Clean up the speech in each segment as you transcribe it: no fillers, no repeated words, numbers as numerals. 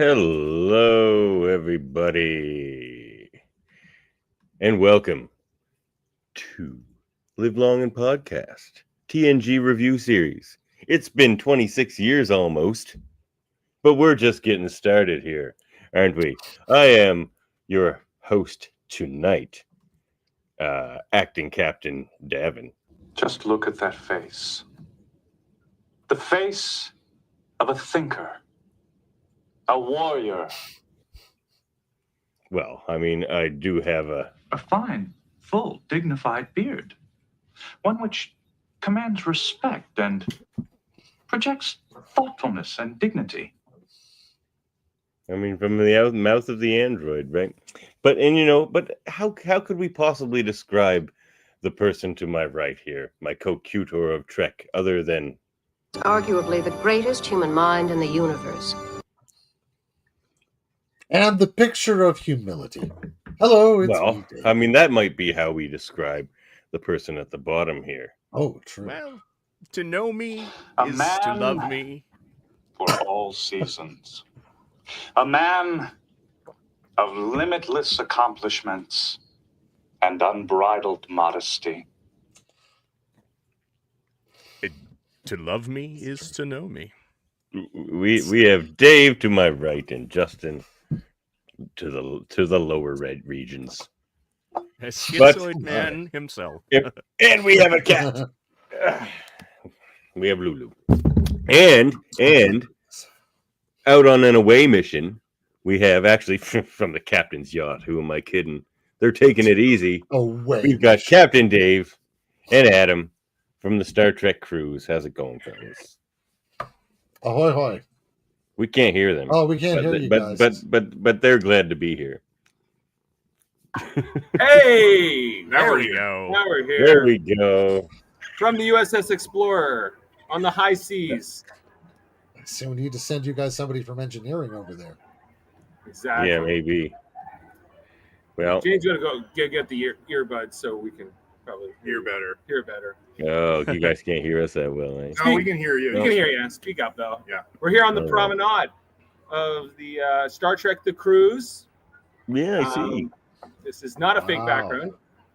Hello, everybody, and welcome to Live Long and Podcast, TNG review series. It's been 26 years almost, but we're just getting started here, aren't we? I am your host tonight, acting Captain Davan. Just look at that face. The face of a thinker. A warrior. Well, I mean, I do have a fine, full, dignified beard. One which commands respect and projects thoughtfulness and dignity. I mean, from the mouth of the android, right? But how could we possibly describe the person to my right here, my co-cutor of Trek, other than arguably the greatest human mind in the universe? And the picture of humility. Hello, it's me, Dave. I mean, that might be how we describe the person at the bottom here. Oh, true. Well, to know me A is man to love me. For all seasons. A man of limitless accomplishments and unbridled modesty. To love me is to know me. We have Dave to my right and Justin to the lower red regions. A Schizoid Man himself. And we have a cat. We have Lulu. And out on an away mission, we have actually from the captain's yacht. Who am I kidding? They're taking it easy. Away. We've got Captain Dave and Adam from the Star Trek cruise. How's it going, fellas? Ahoy, hoy. We can't hear them. Oh, we can't hear you guys. But they're glad to be here. Hey! There we go. Now we're here. There we go. From the USS Explorer on the high seas. So we need to send you guys somebody from engineering over there. Exactly. Yeah, maybe. Well, Jane's gonna go get the earbuds so we can probably hear better. oh, you guys can't hear us that well, eh? No, we can hear you. We can hear you. Speak up, though. Yeah. We're here on the promenade of the Star Trek The Cruise. Yeah, I see. This is not a fake background.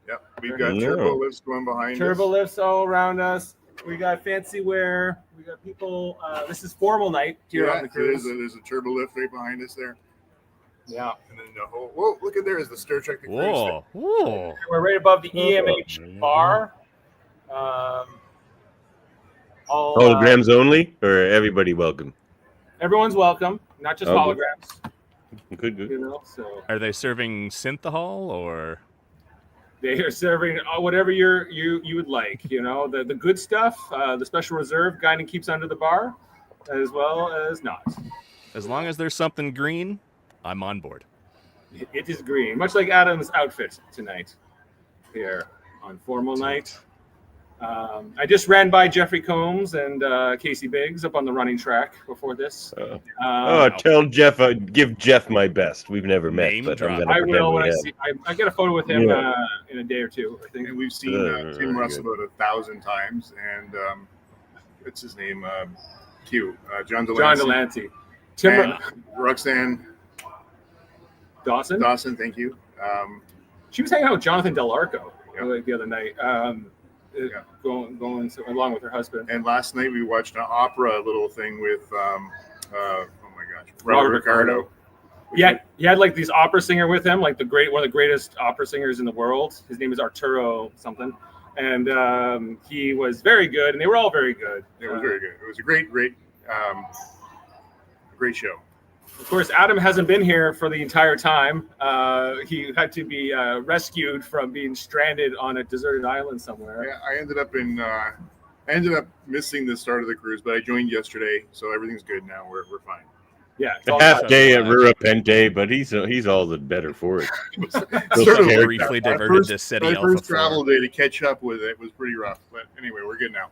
Yep. We've got turbo lifts going behind Turbo us. lifts all around us. We got fancy wear. We got people. This is formal night here on the cruise. There's a turbo lift right behind us there. Yeah. And then the whole, whoa, look at there is the Star Trek The Cruise. Whoa. We're right above the EMH bar. Holograms only, or everybody welcome? Everyone's welcome, not just holograms. Good. You know, so Are they serving synthahol or? they are serving whatever you would like. You know, the good stuff, the special reserve guiding keeps under the bar, as well as not. As long as there's something green, I'm on board. It is green, much like Adam's outfit tonight here on formal night. I just ran by Jeffrey Combs and Casey Biggs up on the running track before this. Tell Jeff, give Jeff my best. We've never met, Name but I'm drop. gonna I pretend will when we I have. see. I get a photo with him in a day or two. I think. And we've seen Tim Russ about 1,000 times. And what's his name? John Delancey. John Delancey. Tim And Roxanne Dawson. Thank you. She was hanging out with Jonathan Del Arco the other night. Going along with her husband. And last night we watched an opera little thing with, oh my gosh, Robert Ricardo. Yeah, he had like these opera singer with him, like one of the greatest opera singers in the world. His name is Arturo something. And he was very good, and they were all very good. It was very good. It was a great show. Of course, Adam hasn't been here for the entire time. He had to be rescued from being stranded on a deserted island somewhere. Yeah, I ended up missing the start of the cruise, but I joined yesterday, so everything's good now. We're fine. Yeah, it's A all half good. day at Rurapente, but he's all the better for it. Sort of like briefly that. diverted to City My Alpha first 4. travel day to catch up with it was pretty rough, but anyway, we're good now.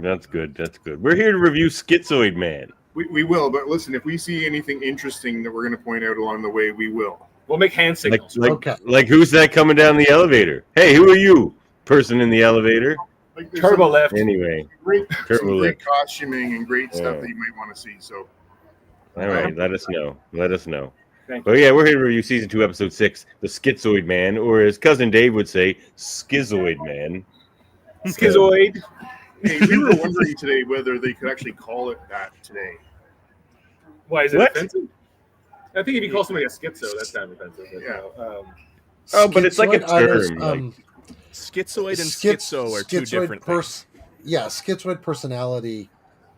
That's good. That's good. We're here to review Schizoid Man. We will, but listen, if we see anything interesting that we're going to point out along the way, we will. We'll make hand signals. Like who's that coming down the elevator? Hey, who are you? Person in the elevator. Like there's Turbo some lift. Anyway, great Turbo lift. costuming and great stuff Yeah. that you might want to see. So All right, let us know. Let us know. Thank But yeah, we're here to review season 2, episode 6, The Schizoid Man, or as cousin Dave would say, Schizoid Man. Schizoid. hey, we were wondering today whether they could actually call it that today. Why is it What? offensive? I think if you call somebody a schizo, that's kind of offensive. But, Yeah. Oh, but it's like a Schizoid, term. Schizoid and schizo are two different things. Yeah, schizoid personality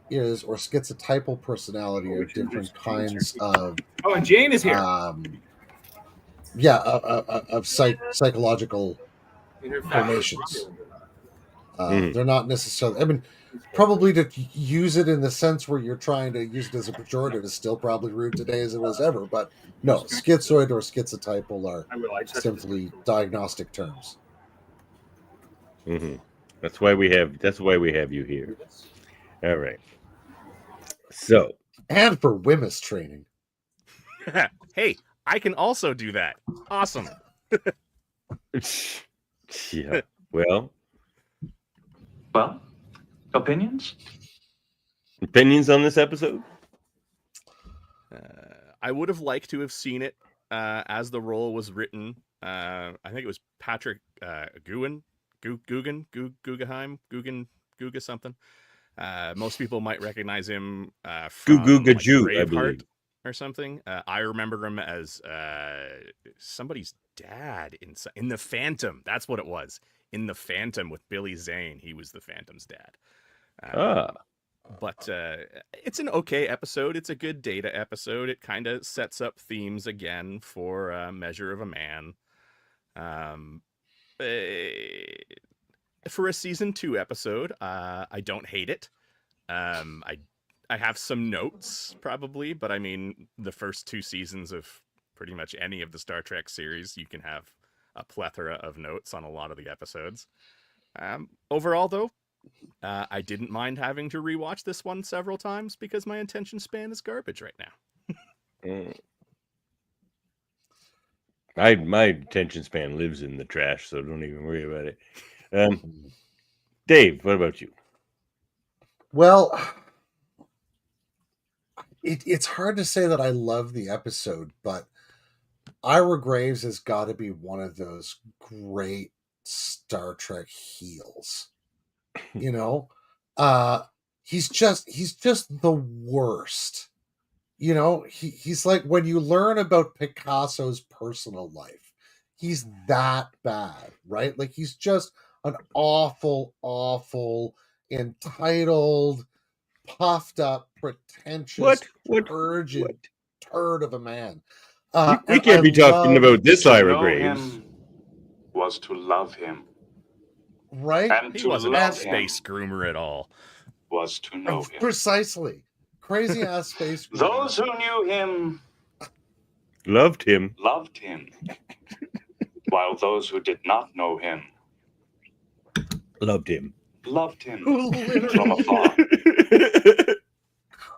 is, or schizotypal personality Oh, are we should different just- kinds of, Oh, and Jane is here. of psychological In her formations. Mhm. They're not necessarily, I mean, probably to use it in the sense where you're trying to use it as a pejorative is still probably rude today as it was ever, but no, schizoid or schizotypal are I will. I just simply diagnostic terms. Mhm. That's why we have you here. All right. So, And for WMIS training. Hey, I can also do that. Awesome. yeah. Well, Well, opinions? opinions on this episode? I would have liked to have seen it as the role was written. I think it was Patrick Guggenheim, Guga something. Most people might recognize him from Guga Jew, I Braveheart believe. or something. I remember him as somebody's dad in The Phantom. That's what it was. In The Phantom with Billy Zane, he was the Phantom's dad. But it's an okay episode. It's a good Data episode. It kind of sets up themes again for Measure of a Man. For a season 2 episode, I don't hate it. I have some notes probably, but I mean, the first 2 seasons of pretty much any of the Star Trek series, you can have a plethora of notes on a lot of the episodes. Overall, though, I didn't mind having to rewatch this one several times because my attention span is garbage right now. My attention span lives in the trash, so don't even worry about it. Dave, what about you? Well, it's hard to say that I love the episode, but Ira Graves has got to be one of those great Star Trek heels. You know, he's just the worst. You know, he's like, when you learn about Picasso's personal life, he's that bad, right? Like, he's just an awful, entitled, puffed up, pretentious, urgent turd of a man. We can't be talking about this Ira know Graves. him was to love him. Right? And He to wasn't a love him space groomer at all. was to know him. Precisely. Crazy ass space. Those who knew him Loved him. loved him, while those who did not know him Loved him. loved him Who from literally afar.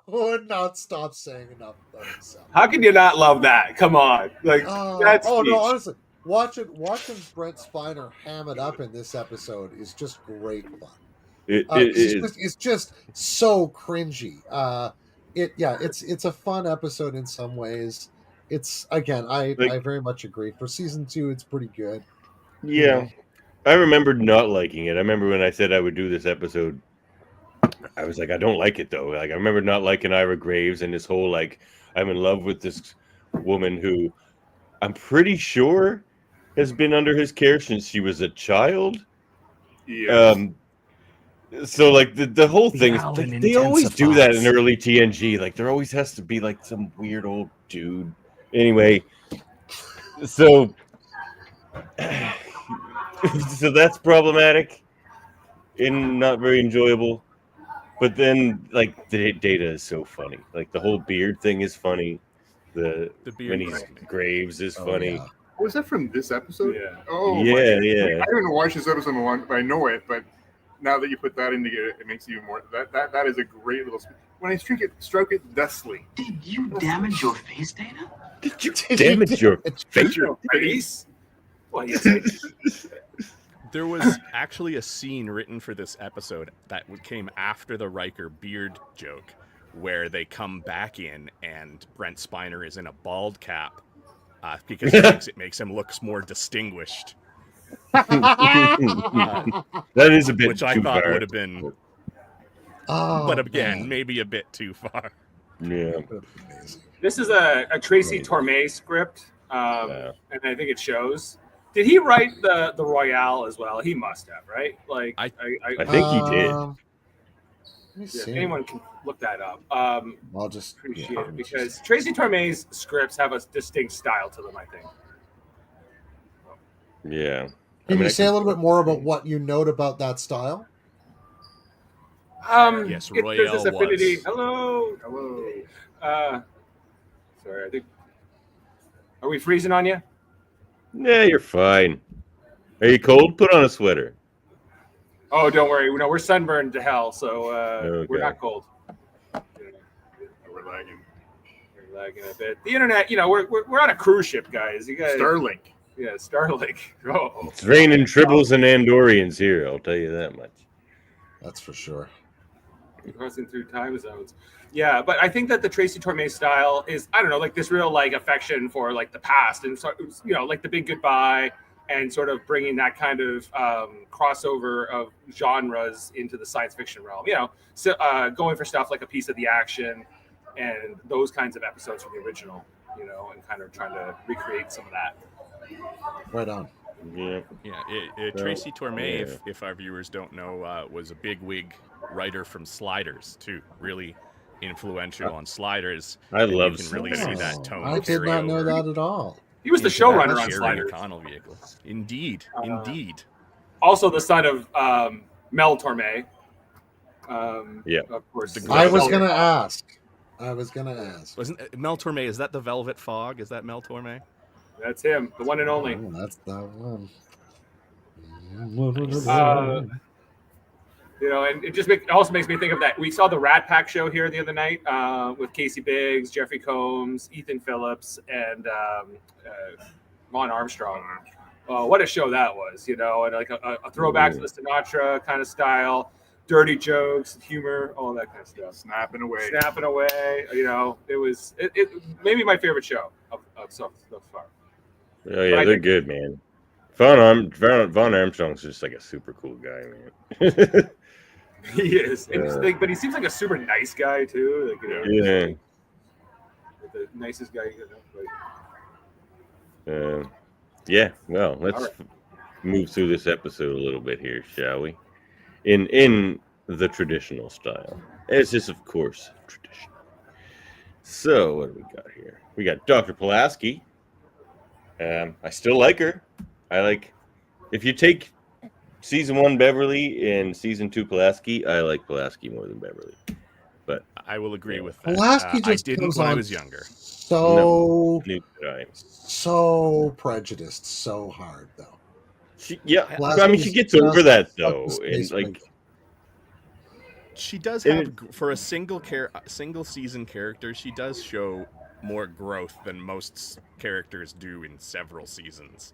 could not stop saying enough about himself. How can you not love that? Come on, like that's Oh no, speech. honestly, watching Brent Spiner ham it up in this episode is just great fun. It's just so cringy. It's a fun episode in some ways. It's, again, I very much agree. For season 2, it's pretty good. Yeah. I remembered not liking it. I remember when I said I would do this episode, I was like, I don't like it though. Like, I remember not liking Ira Graves and this whole, like, I'm in love with this woman who I'm pretty sure has been under his care since she was a child. Yes. So like the whole thing is Allen like, they always do that in intensifies. early TNG. Like there always has to be like some weird old dude. Anyway, so so that's problematic and not very enjoyable. But then like the data is so funny. Like the whole beard thing is funny. The beard When he's thing. Graves is Oh, funny. yeah. Was that from this episode? Yeah. Oh, Yeah, my. yeah. I haven't watched this episode in a long. I know it, but now that you put that into it, it makes it even more. That is a great little. When I stroke it thusly. Did you damage your face, Dana? Did you damage your face? Your face? Well, yes. There was actually a scene written for this episode that came after the Riker beard joke, where they come back in and Brent Spiner is in a bald cap because he thinks it makes him look more distinguished, That is a bit which I too thought far. would have been, Oh, but again, man. maybe a bit too far. Yeah. Amazing. This is a Tracy Right. Torme script, Yeah. and I think it shows. Did he write the Royale as well? He must have, right? Like, I think he did. Let me yeah, see. if anyone can look that up. I'll just Appreciate yeah, it because Tracy Torme's scripts have a distinct style to them. I think. Yeah. Can you I say a little bit more about what you note about that style? Yes, there's Royale this affinity. was. Hello. Sorry, I think. Are we freezing on you? Yeah, you're fine. Are you cold? Put on a sweater. Oh, don't worry. No, we're sunburned to hell, so we're Okay. not cold. We're lagging. We're lagging a bit. The internet, we're on a cruise ship, guys. You guys, Starlink. yeah, Starlink. Oh, It's raining tribbles and Andorians here, I'll tell you that much. That's for sure. crossing through time zones. Yeah, but I think that the Tracy Torme style is, I don't know, like this real like affection for like the past and so, like the big goodbye and sort of bringing that kind of crossover of genres into the science fiction realm. So going for stuff like A Piece of the Action and those kinds of episodes from the original, and kind of trying to recreate some of that. Right on. Yeah. Yeah, Tracy Torme, if our viewers don't know, was a bigwig writer from Sliders too. Really influential on Sliders. I And love you can really see Sliders. that tone. I did carry not know over that at all. He was the into showrunner that on Jerry Sliders. McConnell vehicle. Indeed. Also the son of Mel Torme. Yeah. Of course. I was Velvet gonna Fog. ask. Wasn't Mel Torme? Is that the Velvet Fog? Is that Mel Torme? That's him, the one and only. Oh, that's that one. And it also makes me think of that. We saw the Rat Pack show here the other night with Casey Biggs, Jeffrey Combs, Ethan Phillips, and Vaughn Armstrong. What a show that was, and like a throwback to the Sinatra kind of style, dirty jokes, humor, all that kind of stuff. Snapping away. It was maybe my favorite show of so far. Oh yeah, they're good, man. Vaughn Armstrong's just like a super cool guy, man. He is, but he seems like a super nice guy too. Like, Yeah. The nicest guy. Yeah. Well, let's move through this episode a little bit here, shall we? In the traditional style, as is of course tradition. So what do we got here? We got Dr. Pulaski. I still like her. If you take season 1 Beverly and season 2 Pulaski, I like Pulaski more than Beverly. But I will agree with that. Pulaski I just didn't goes when I on was younger. So prejudiced, so hard though. She Pulaski's gets just over that like though, the space and like wig. She does have, for a single season character, she does show more growth than most characters do in several seasons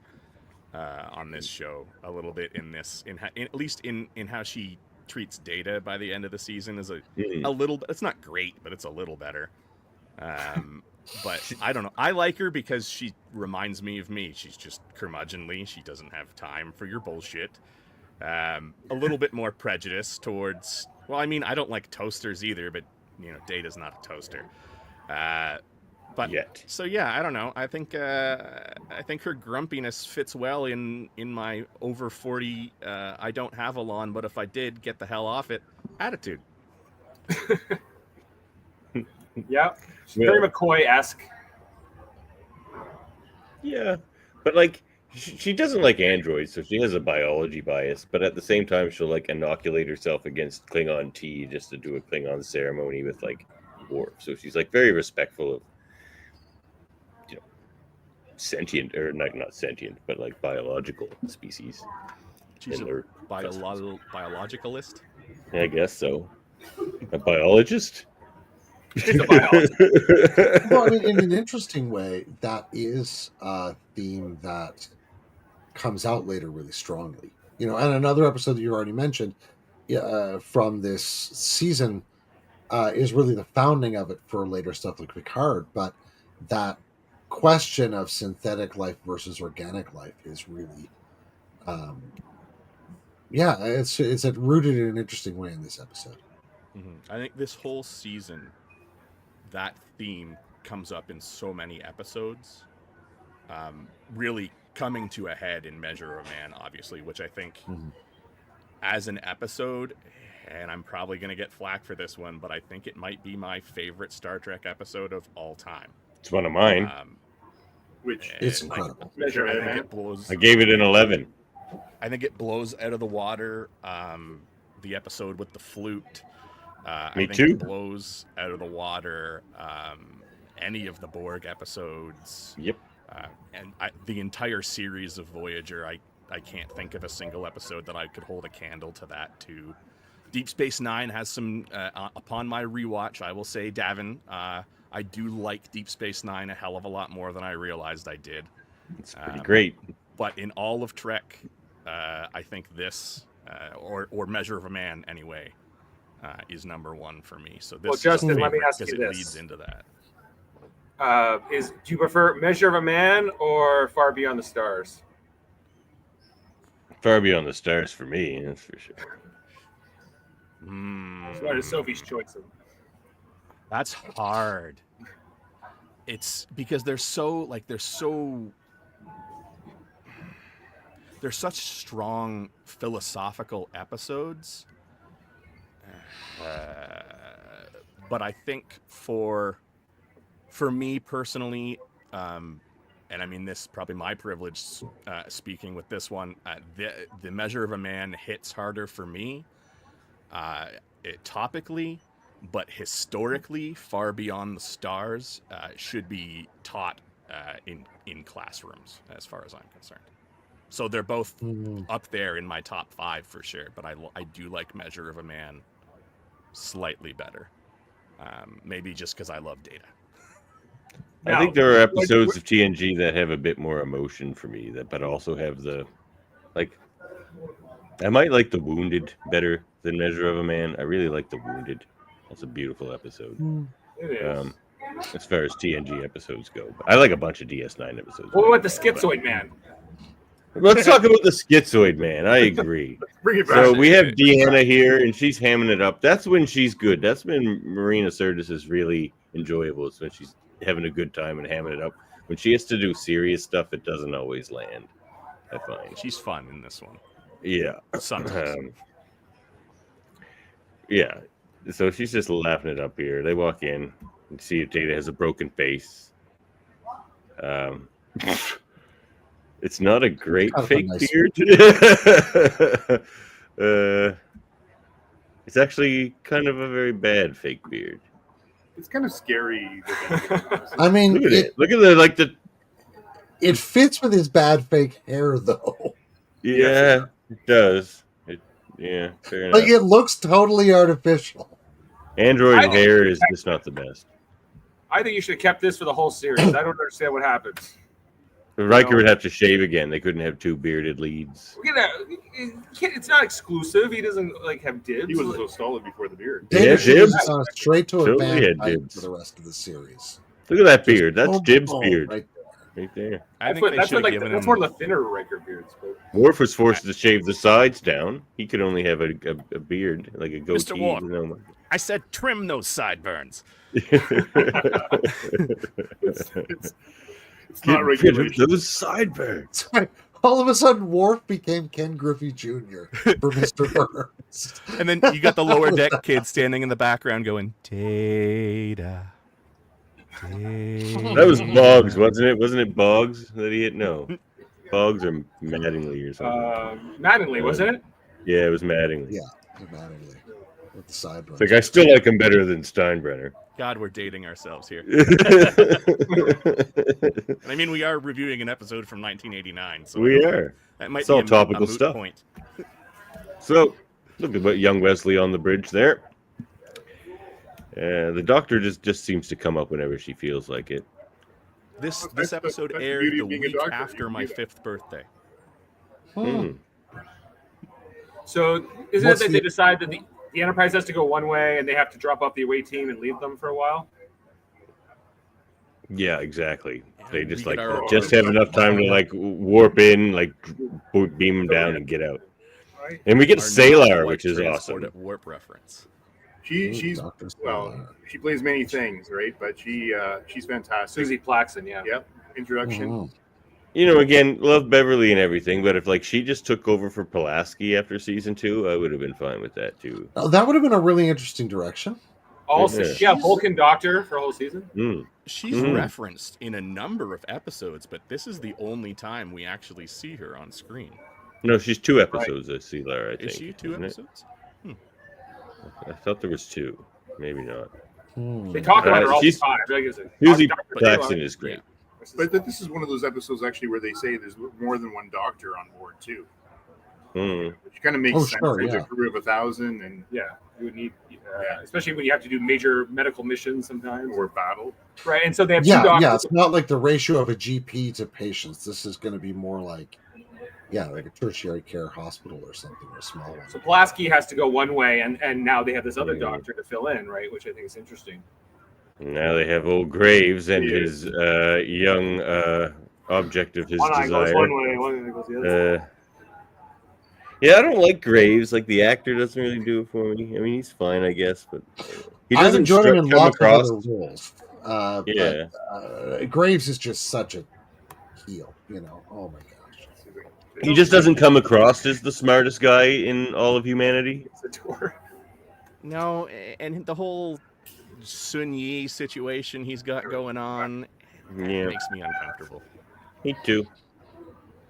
on this show. A little bit at least in how she treats Data by the end of the season is a little. It's not great, but it's a little better. But I don't know. I like her because she reminds me of me. She's just curmudgeonly. She doesn't have time for your bullshit. A little bit more prejudice towards. Well, I mean, I don't like toasters either, but Data's not a toaster. But But yet. so yeah, I don't know. I think her grumpiness fits well in my over 40. I don't have a lawn, but if I did, get the hell off it attitude. Yeah, very McCoy-esque. Yeah, but like she doesn't like androids, so she has a biology bias. But at the same time, she'll like inoculate herself against Klingon tea just to do a Klingon ceremony with like Worf. So she's like very respectful of, you know, sentient or not sentient, but like biological species. She's a biologicalist. I guess so. A biologist. She's a biologist. Well, I mean, in an interesting way, that is a theme that comes out later really strongly. You know, and another episode that you already mentioned from this season is really the founding of it for later stuff like Picard. But that question of synthetic life versus organic life is really, it's rooted in an interesting way in this episode. I think this whole season, that theme comes up in so many episodes, really coming to a head in Measure of a Man, obviously, which I think as an episode, and I'm probably going to get flack for this one, but I think it might be my favorite Star Trek episode of all time. It's one of mine. Which It's incredible. Measure of a I think Man. it blows. I gave it an 11. I think it blows out of the water. The episode with the flute. I think too. It blows out of the water any of the Borg episodes. Yep. And the entire series of Voyager, I can't think of a single episode that I could hold a candle to that to. Deep Space Nine has some, upon my rewatch, I will say, Davan, I do like Deep Space Nine a hell of a lot more than I realized I did. It's pretty great. But in all of Trek, I think this, or Measure of a Man anyway, is number one for me. So this Justin, is let me ask you because this. it leads into that. Do you prefer Measure of a Man or Far Beyond the Stars? Far Beyond the Stars for me, that's for sure. That is Sophie's choice. That's hard. It's because they're such strong philosophical episodes. But I think for me personally, and I mean this is probably my privilege speaking with this one, the Measure of a Man hits harder for me topically, but historically, Far Beyond the Stars should be taught in classrooms as far as I'm concerned. So they're both up there in my top 5 for sure, but I do like Measure of a Man slightly better. Maybe just because I love Data. I think there are episodes of TNG that have a bit more emotion for me, but also have I might like The Wounded better than Measure of a Man. I really like The Wounded. That's a beautiful episode. It is. As far as TNG episodes go. But I like a bunch of DS9 episodes. What about the Schizoid Man? Let's talk about the Schizoid Man. I agree. Bring it back. So we have Deanna here, and she's hamming it up. That's when she's good. That's when Marina Sirtis is really enjoyable. It's when she's having a good time and hamming it up. When she has to do serious stuff, it doesn't always land, I find. She's fun in this one. Yeah. Sometimes. Yeah. So she's just laughing it up here. They walk in and see if Data has a broken face. It's not a great fake beard. It's actually kind of a very bad fake beard. It's kind of scary. I mean, Look at it. Look at the it fits with his bad fake hair, though. Yeah, it does. Yeah, fair enough. Like, it looks totally artificial. Android hair is just not the best. I think you should have kept this for the whole series. I don't understand what happens. Riker would have to shave again. They couldn't have 2 bearded leads. It's not exclusive. He doesn't have dibs. He wasn't so solid before the beard. Data should dibs. have gone straight to a Totally had band dibs. for the rest of the series. Look at that beard. That's Boom, Dib's boom, beard. Right there. I think they should have given that's him. one of the thinner Riker beards. But... Worf was forced to shave the sides down. He could only have a beard, like a goatee. Mr. Worf. I said trim those sideburns. It's not regulation. Those sideburns. All of a sudden, Worf became Ken Griffey Jr. for Mr. Burns. And then you got the lower deck kid standing in the background going, Data. That was Boggs, wasn't it? Wasn't it Boggs that he hit? No. Boggs or Mattingly or something. Mattingly, wasn't it? Yeah, it was Mattingly. Yeah, Mattingly. With the sideburns. It's like, I still like him better than Steinbrenner. God, we're dating ourselves here. I mean, we are reviewing an episode from 1989. So We are. That might It's be all a topical moot stuff. point. So, look at young Wesley on the bridge there. The doctor just seems to come up whenever she feels like it. This That's episode the aired beauty the of being a week doctor. after You my can do 5th birthday. So isn't What's it that the- they decide that the Enterprise has to go one way and they have to drop off the away team and leave them for a while? Yeah, exactly. They we just get like our- just have enough time to like warp in, like beam them down and get out. Right? And we get Our Salar, non-white which is transport awesome. at warp reference. She's Dr. well, Stellar. she plays many things, right? But she's fantastic. Susie Plaxton, yeah. Yep. Introduction. Mhm. You know, again, love Beverly and everything, but if like she just took over for Pulaski after season 2, I would have been fine with that too. Oh, that would have been a really interesting direction. Also, Yeah. yeah, Vulcan Doctor for a whole season. Mm. She's Mhm. referenced in a number of episodes, but this is the only time we actually see her on screen. No, she's 2 episodes of Salar, I think. Is she 2 isn't it? episodes? I thought there was 2. Maybe not. They talk about her all the she's- time. Like, it's a- Susie Dr. Plaxton Taylor. is great. But this is one of those episodes actually where they say there's more than one doctor on board too, Mm. which kind of makes Oh, sense. sure, There's yeah. a crew of 1,000 and Yeah, you would need, especially when you have to do major medical missions sometimes. or battle. Right, and so they have two Yeah, doctors. yeah. It's not like the ratio of a GP to patients. This is going to be more like, like a tertiary care hospital or something, or a small one. So Pulaski has to go one way, and now they have this other Mhm. doctor to fill in, right? Which I think is interesting. Now they have old Graves and Yeah. his young object of his One eye goes desire. one way, one eye goes the other. Yeah, I don't like Graves. Like the actor doesn't really do it for me. I mean, he's fine, I guess, but he I've doesn't enjoyed him in come lots across. of other roles. Yeah. But, Graves is just such a heel. Oh my gosh. He just doesn't come across as the smartest guy in all of humanity. It's a tour. No, and the whole Sun Yi situation he's got going on Yeah, makes me uncomfortable. me too.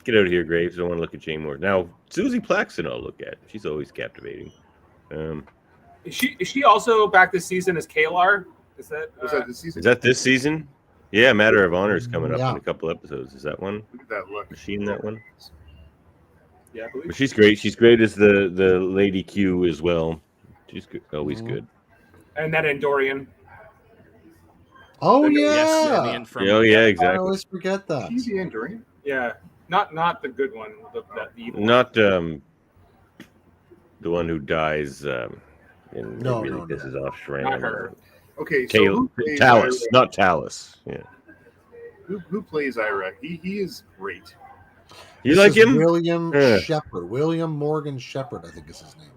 Get out of here, Graves. I don't want to look at Jane Moore. Now, Susie Plaxton I'll look at. She's always captivating. Is she also back this season as Kalar? Is that Was that this season? Is that this season? Yeah, Matter of Honor is coming up Yeah. in a couple episodes. Is that one? Look at that look. Is she in that one? yeah, I But believe. she's great. She's great as the Lady Q as well. She's good, always good. And that Andorian. Oh Yes, yeah. Simeon from Oh yeah, I exactly. always forget that. She's the Andorian. Yeah, not the good one. The evil. Not the one who dies and No, really no, pisses off Shran. Not her. Okay, so Tail- who plays Talus, Ira? not Talus. Yeah. Who plays Ira? He is great. You This like is him? William Yeah. Shepard. William Morgan Shepard, I think is his name.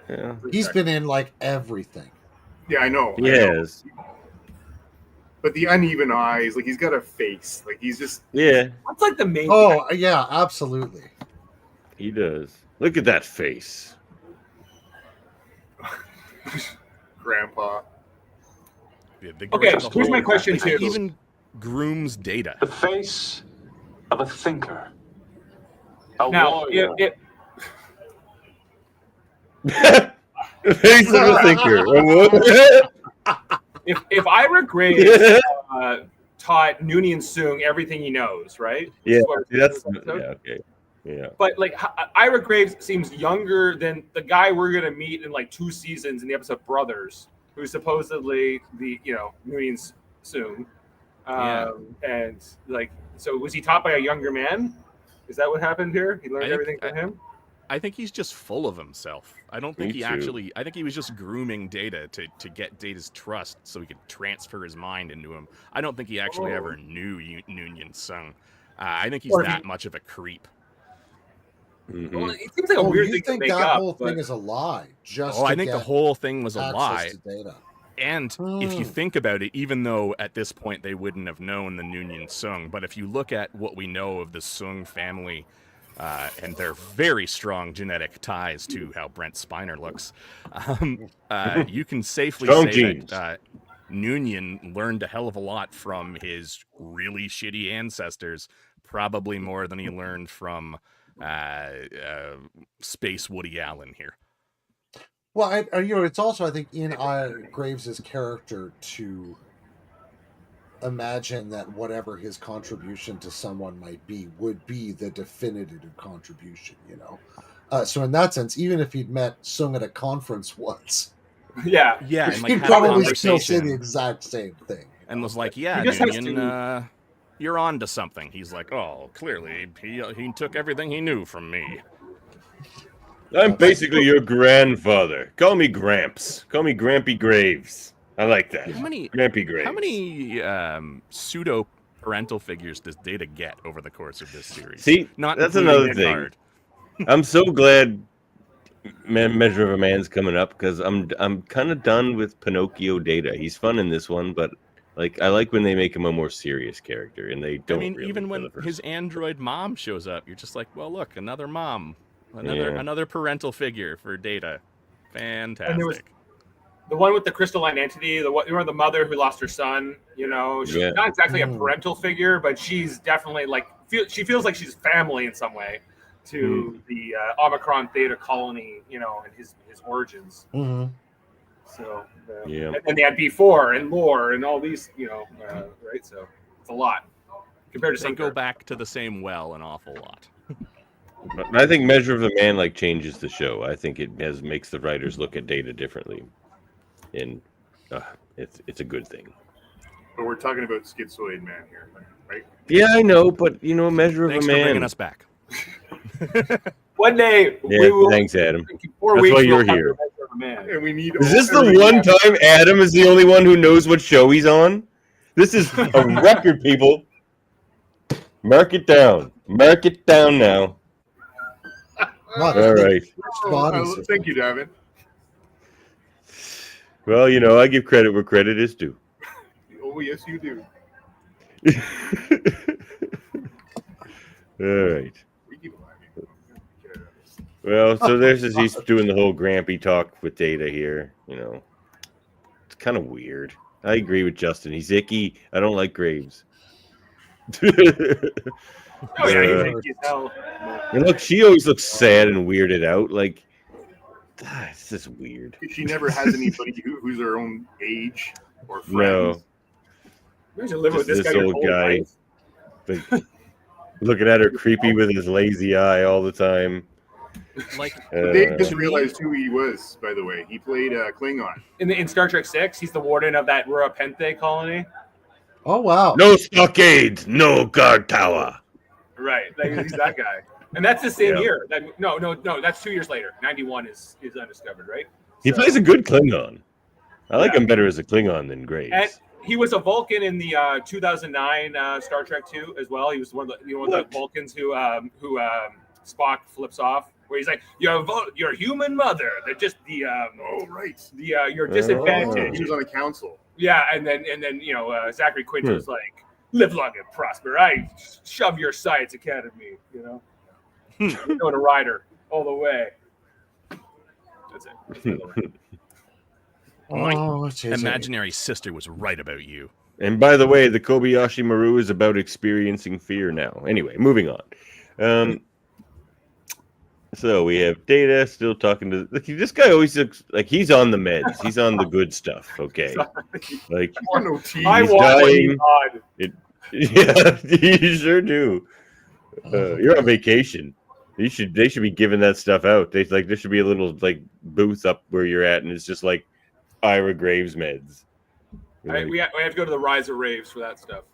Yeah. He's been in like everything. Yeah, I know. I know. Yes. But the uneven eyes, like he's got a face, like he's just Yeah, What's like the main? Oh yeah, absolutely. he does. Look at that face. grandpa. Okay, the here's my whole- question, he too. even grooms Data. The face of a thinker. A Now, warrior. The face of a thinker. if Ira Graves taught Noonien Soong everything he knows, right? Yeah, That's that's yeah, okay. Yeah. But like Ira Graves seems younger than the guy we're gonna meet in like 2 seasons in the episode Brothers, who's supposedly the Noonien Soong. And like, so was he taught by a younger man? Is that what happened here? He learned I think- everything from him. I think he's just full of himself. I don't think Me he too. actually. I think he was just grooming Data to get Data's trust so he could transfer his mind into him. I don't think he actually ever knew Noonien Soong. I think he's Or that much of a creep. Mhm. Well, it seems like a Oh, weird you thing to think make that up. whole but thing is a lie? Just Oh, to I think the get whole thing was a access lie. to data. And if you think about it, even though at this point they wouldn't have known the Noonien Sung, but if you look at what we know of the Sung family and their very strong genetic ties to how Brent Spiner looks, you can safely Strong say genes. that Noonien learned a hell of a lot from his really shitty ancestors, probably more than he learned from Space Woody Allen here. Well, it's also, I think, in Graves' character to imagine that whatever his contribution to someone might be would be the definitive contribution, So in that sense, even if he'd met Sung at a conference once, Yeah. Yeah, and he'd had a probably still say the conversation exact same thing. and was like, "Yeah, He just has Noonien, you're on to something." He's like, "Oh, clearly he took everything he knew from me." I'm basically your grandfather. Call me Gramps. Call me Grampy Graves. I like that. Grampy Graves. How many pseudo parental figures does Data get over the course of this series? See, Not that's including another thing. Millard. I'm so glad Measure of a Man's coming up because I'm kind of done with Pinocchio Data. He's fun in this one, but I like when they make him a more serious character, and they don't. I mean, really even when deliver. his android mom shows up, you're just like, well, look, another mom, another parental figure for Data. Fantastic. And there was the one with the crystalline entity, the mother who lost her son. She's not exactly a parental figure, but she's definitely she feels like she's family in some way to the Omicron Theta colony, and his origins. Mm-hmm. So and they had B4 and lore and all these, right? So it's a lot compared to they some. go back to the same well an awful lot. I think Measure of a Man changes the show. I think it makes the writers look at Data differently, and it's a good thing. But we're talking about Schizoid Man here, right? Yeah, I know, but Measure of Thanks a for Man. bringing us back. One day, thanks, Adam. That's That's why you're here. And we need. Is this the one time Adam is the only one who knows what show he's on? This is a record, people. Mark it down. Mark it down now. All right. Thank you, Davan. Well, I give credit where credit is due. Oh, yes, you do. All right. Well, so he's doing the whole Grampy talk with Data here. It's kind of weird. I agree with Justin. He's icky. I don't like Graves. Oh yeah, he's icky as hell. And look, she always looks sad and weirded out. It's just weird. She never has anybody who's her own age or friends. No. Imagine living with this guy. Old guy. Looking at her creepy with his lazy eye all the time. They just realized who he was, by the way. He played Klingon. In Star Trek 6, he's the warden of that Rura Penthe colony. Oh, wow. No stockade, no guard tower. Right. He's that guy. And that's the same year. No, that's 2 years later. 91 is undiscovered, right? He plays a good Klingon. I like him better as a Klingon than Graves. And he was a Vulcan in the 2009 Star Trek 2 as well. He was one of the Vulcans who Spock flips off, where he's like, "Your human mother. They're just the your disadvantage." He was on the council. Yeah, and then Zachary Quinto was like, "Live long and prosper. I shove your sights, Academy." Going a rider all the way. That's it. My imaginary sister was right about you. And by the way, the Kobayashi Maru is about experiencing fear now. Anyway, moving on. So we have Data still talking to this guy. Always looks like he's on the meds. He's on the good stuff. Okay, I want dying. Yeah, you sure do. You're on vacation. They should be giving that stuff out. There should be a little booth up where you're at, and it's just like Ira Graves meds. We have to go to the Rise of Raves for that stuff.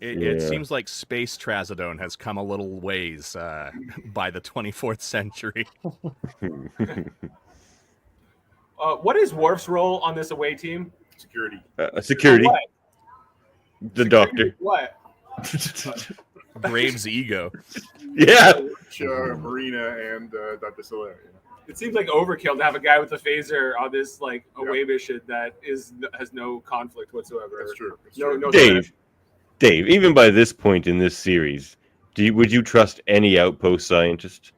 It seems like space trazodone has come a little ways by the 24th century. What is Worf's role on this away team? Security. Security. The Security doctor. What? Graves' ego. Yeah. Marina and Dr. Soler. It seems like overkill to have a guy with a phaser on this like away mission that has no conflict whatsoever. That's true. That's No, true. no. Dave, even by this point in this series, would you trust any outpost scientist?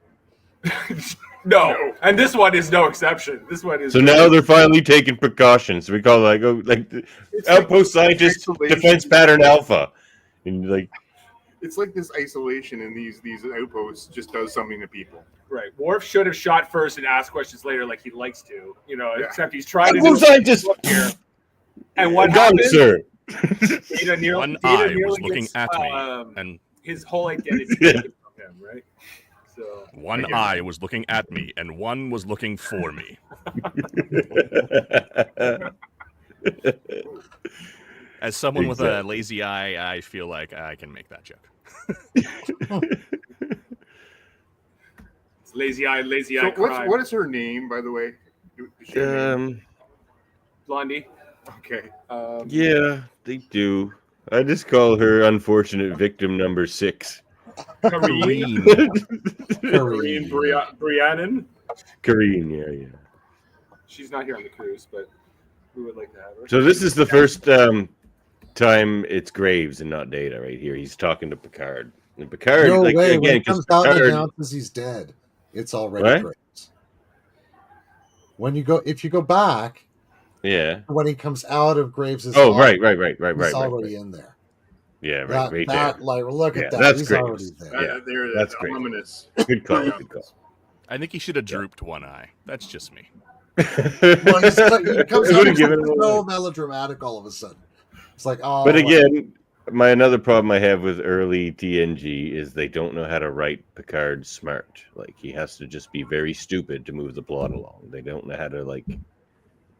No, and this one is no exception. This one is. So now they're finally taking precautions. We call it the outpost scientist isolation. defense pattern alpha, and It's like this isolation in these outposts just does something to people. Right. Worf should have shot first and asked questions later, like he likes to. Yeah. Except he's trying to outpost do scientist here. And what got happened? it, sir. One eye was looking at me, and his whole identity came from him, right? So one eye was looking at me, and one was looking for me. As someone with a lazy eye, I feel like I can make that joke. it's lazy eye So crime. what is her name, by the way? Is she a name? Blondie. Okay. Yeah, they do. I just call her unfortunate victim number 6. Kareen. Kareen. Briannon. Kareen, yeah. She's not here on the cruise, but we would like to have her. So this is the first time it's Graves and not Data right here. He's talking to Picard. And Picard, No way. again, When it comes out and Picard, announces he's dead, it's already What? Graves. If you go back, yeah. when he comes out of Graves' Oh, right. he's already in there. Yeah, right there. Look at that. That's He's great. already there. Yeah, that's great. Ominous. Good call. I think he should have drooped one eye. That's just me. Well, he comes It out would've given him so melodramatic all of a sudden. It's like, oh. But again, another problem I have with early TNG is they don't know how to write Picard smart. Like, he has to just be very stupid to move the plot along. They don't know how to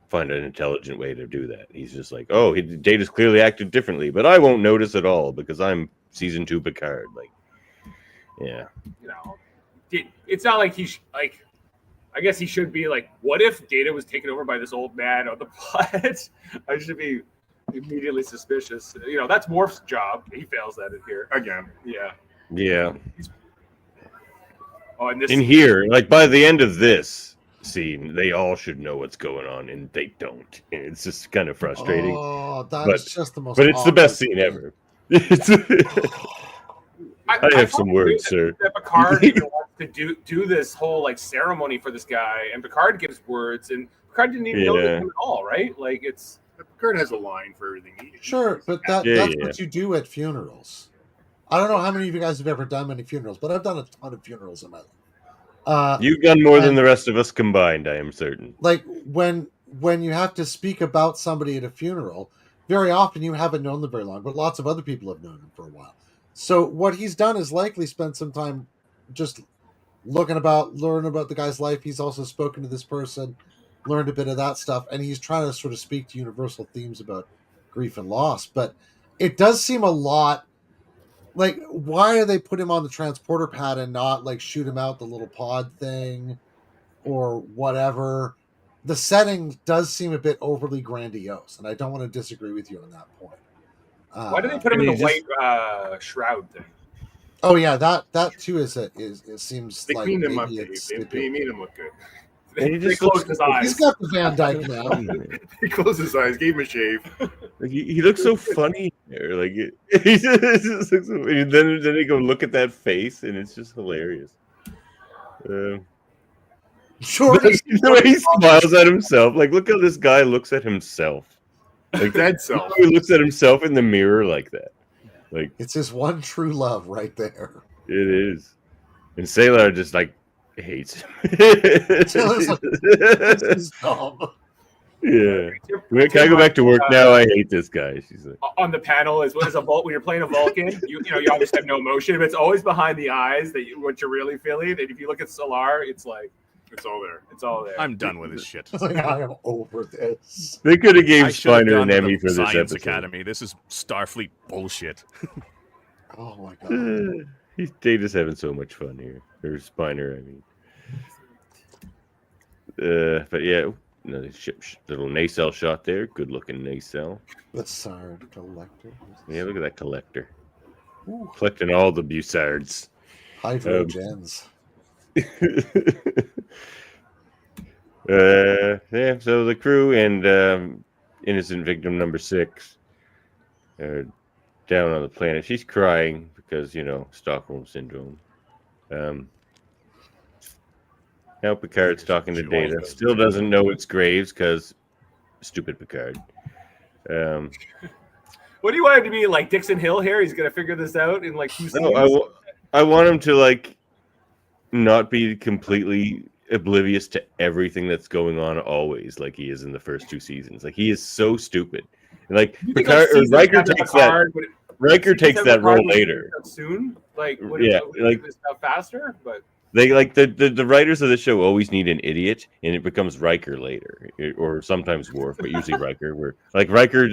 find an intelligent way to do that. He's just like, oh, Data's clearly acted differently, but I won't notice at all because I'm season 2 Picard. Yeah. It's not like I guess he should be like, what if Data was taken over by this old man on the planet? I should be immediately suspicious. That's Worf's job. He fails at it here. Again. Yeah. Yeah. Oh, and In here, by the end of this scene, they all should know what's going on, and they don't. And it's just kind of frustrating. Oh, that's just the most. But it's the best awkward scene thing. ever. I have some words, sir. That Picard wants to do this whole ceremony for this guy, and Picard gives words, and Picard didn't even know him at all, right? Picard has a line for everything. Sure, but that's what you do at funerals. I don't know how many of you guys have ever done many funerals, but I've done a ton of funerals in my life. You've done more than the rest of us combined, I am certain. When you have to speak about somebody at a funeral, very often you haven't known them very long, but lots of other people have known them for a while. So what he's done is likely spent some time just learning about the guy's life. He's also spoken to this person, learned a bit of that stuff, and he's trying to sort of speak to universal themes about grief and loss. But it does seem a lot why do they put him on the transporter pad and not shoot him out the little pod thing or whatever? The setting does seem a bit overly grandiose, and I don't want to disagree with you on that point. Why do they put him in the white shroud thing? Oh yeah, that too it seems They like cleaned him up. maybe They made him look good. They closed his eyes. He's got the Van Dyke now. He closed his eyes, gave him a shave. He looks so funny there. He just looks so, then they go look at that face, and it's just hilarious. Sure. The way he smiles at himself. Look how this guy looks at himself. Dead self. He looks at himself in the mirror like that. It's his one true love right there. It is. And Sailor just hates him. Sailor's this is dumb. Yeah. Can I go back to work now? I hate this guy. She's like, on the panel is when you're playing a Vulcan, you obviously have no emotion, but it's always behind the eyes what you're really feeling. And if you look at Solar, it's all there. It's all there. I'm done with this shit. I am over this. they could have gave I should have Spiner gone an to Emmy the for this Science episode. Academy. This is Starfleet bullshit. Oh my god. Data's having so much fun here. Or Spiner, I mean. But yeah, another little nacelle shot there. Good looking nacelle. The Sard collector. Yeah, look at that collector. Collecting all the Bussards. Hydrogens. Yeah, so the crew and innocent victim number 6 are down on the planet. She's crying because, Stockholm Syndrome. Now Picard's talking to Joy Data. goes Still down. doesn't know it's Graves because stupid Picard. What do you want him to be like, Dixon Hill here? He's gonna figure this out in like 2 scenes. No, I want him to not be completely oblivious to everything that's going on always, like he is in the first 2 seasons. Like he is so stupid. Like You think, Picard, season Riker 7 takes Picard would- Riker season takes 7 that Picard role would later. figure it out soon. Like, would Yeah, it figure this out faster? But They the writers of the show always need an idiot, and it becomes Riker later, or sometimes Worf, but usually Riker. Where Riker,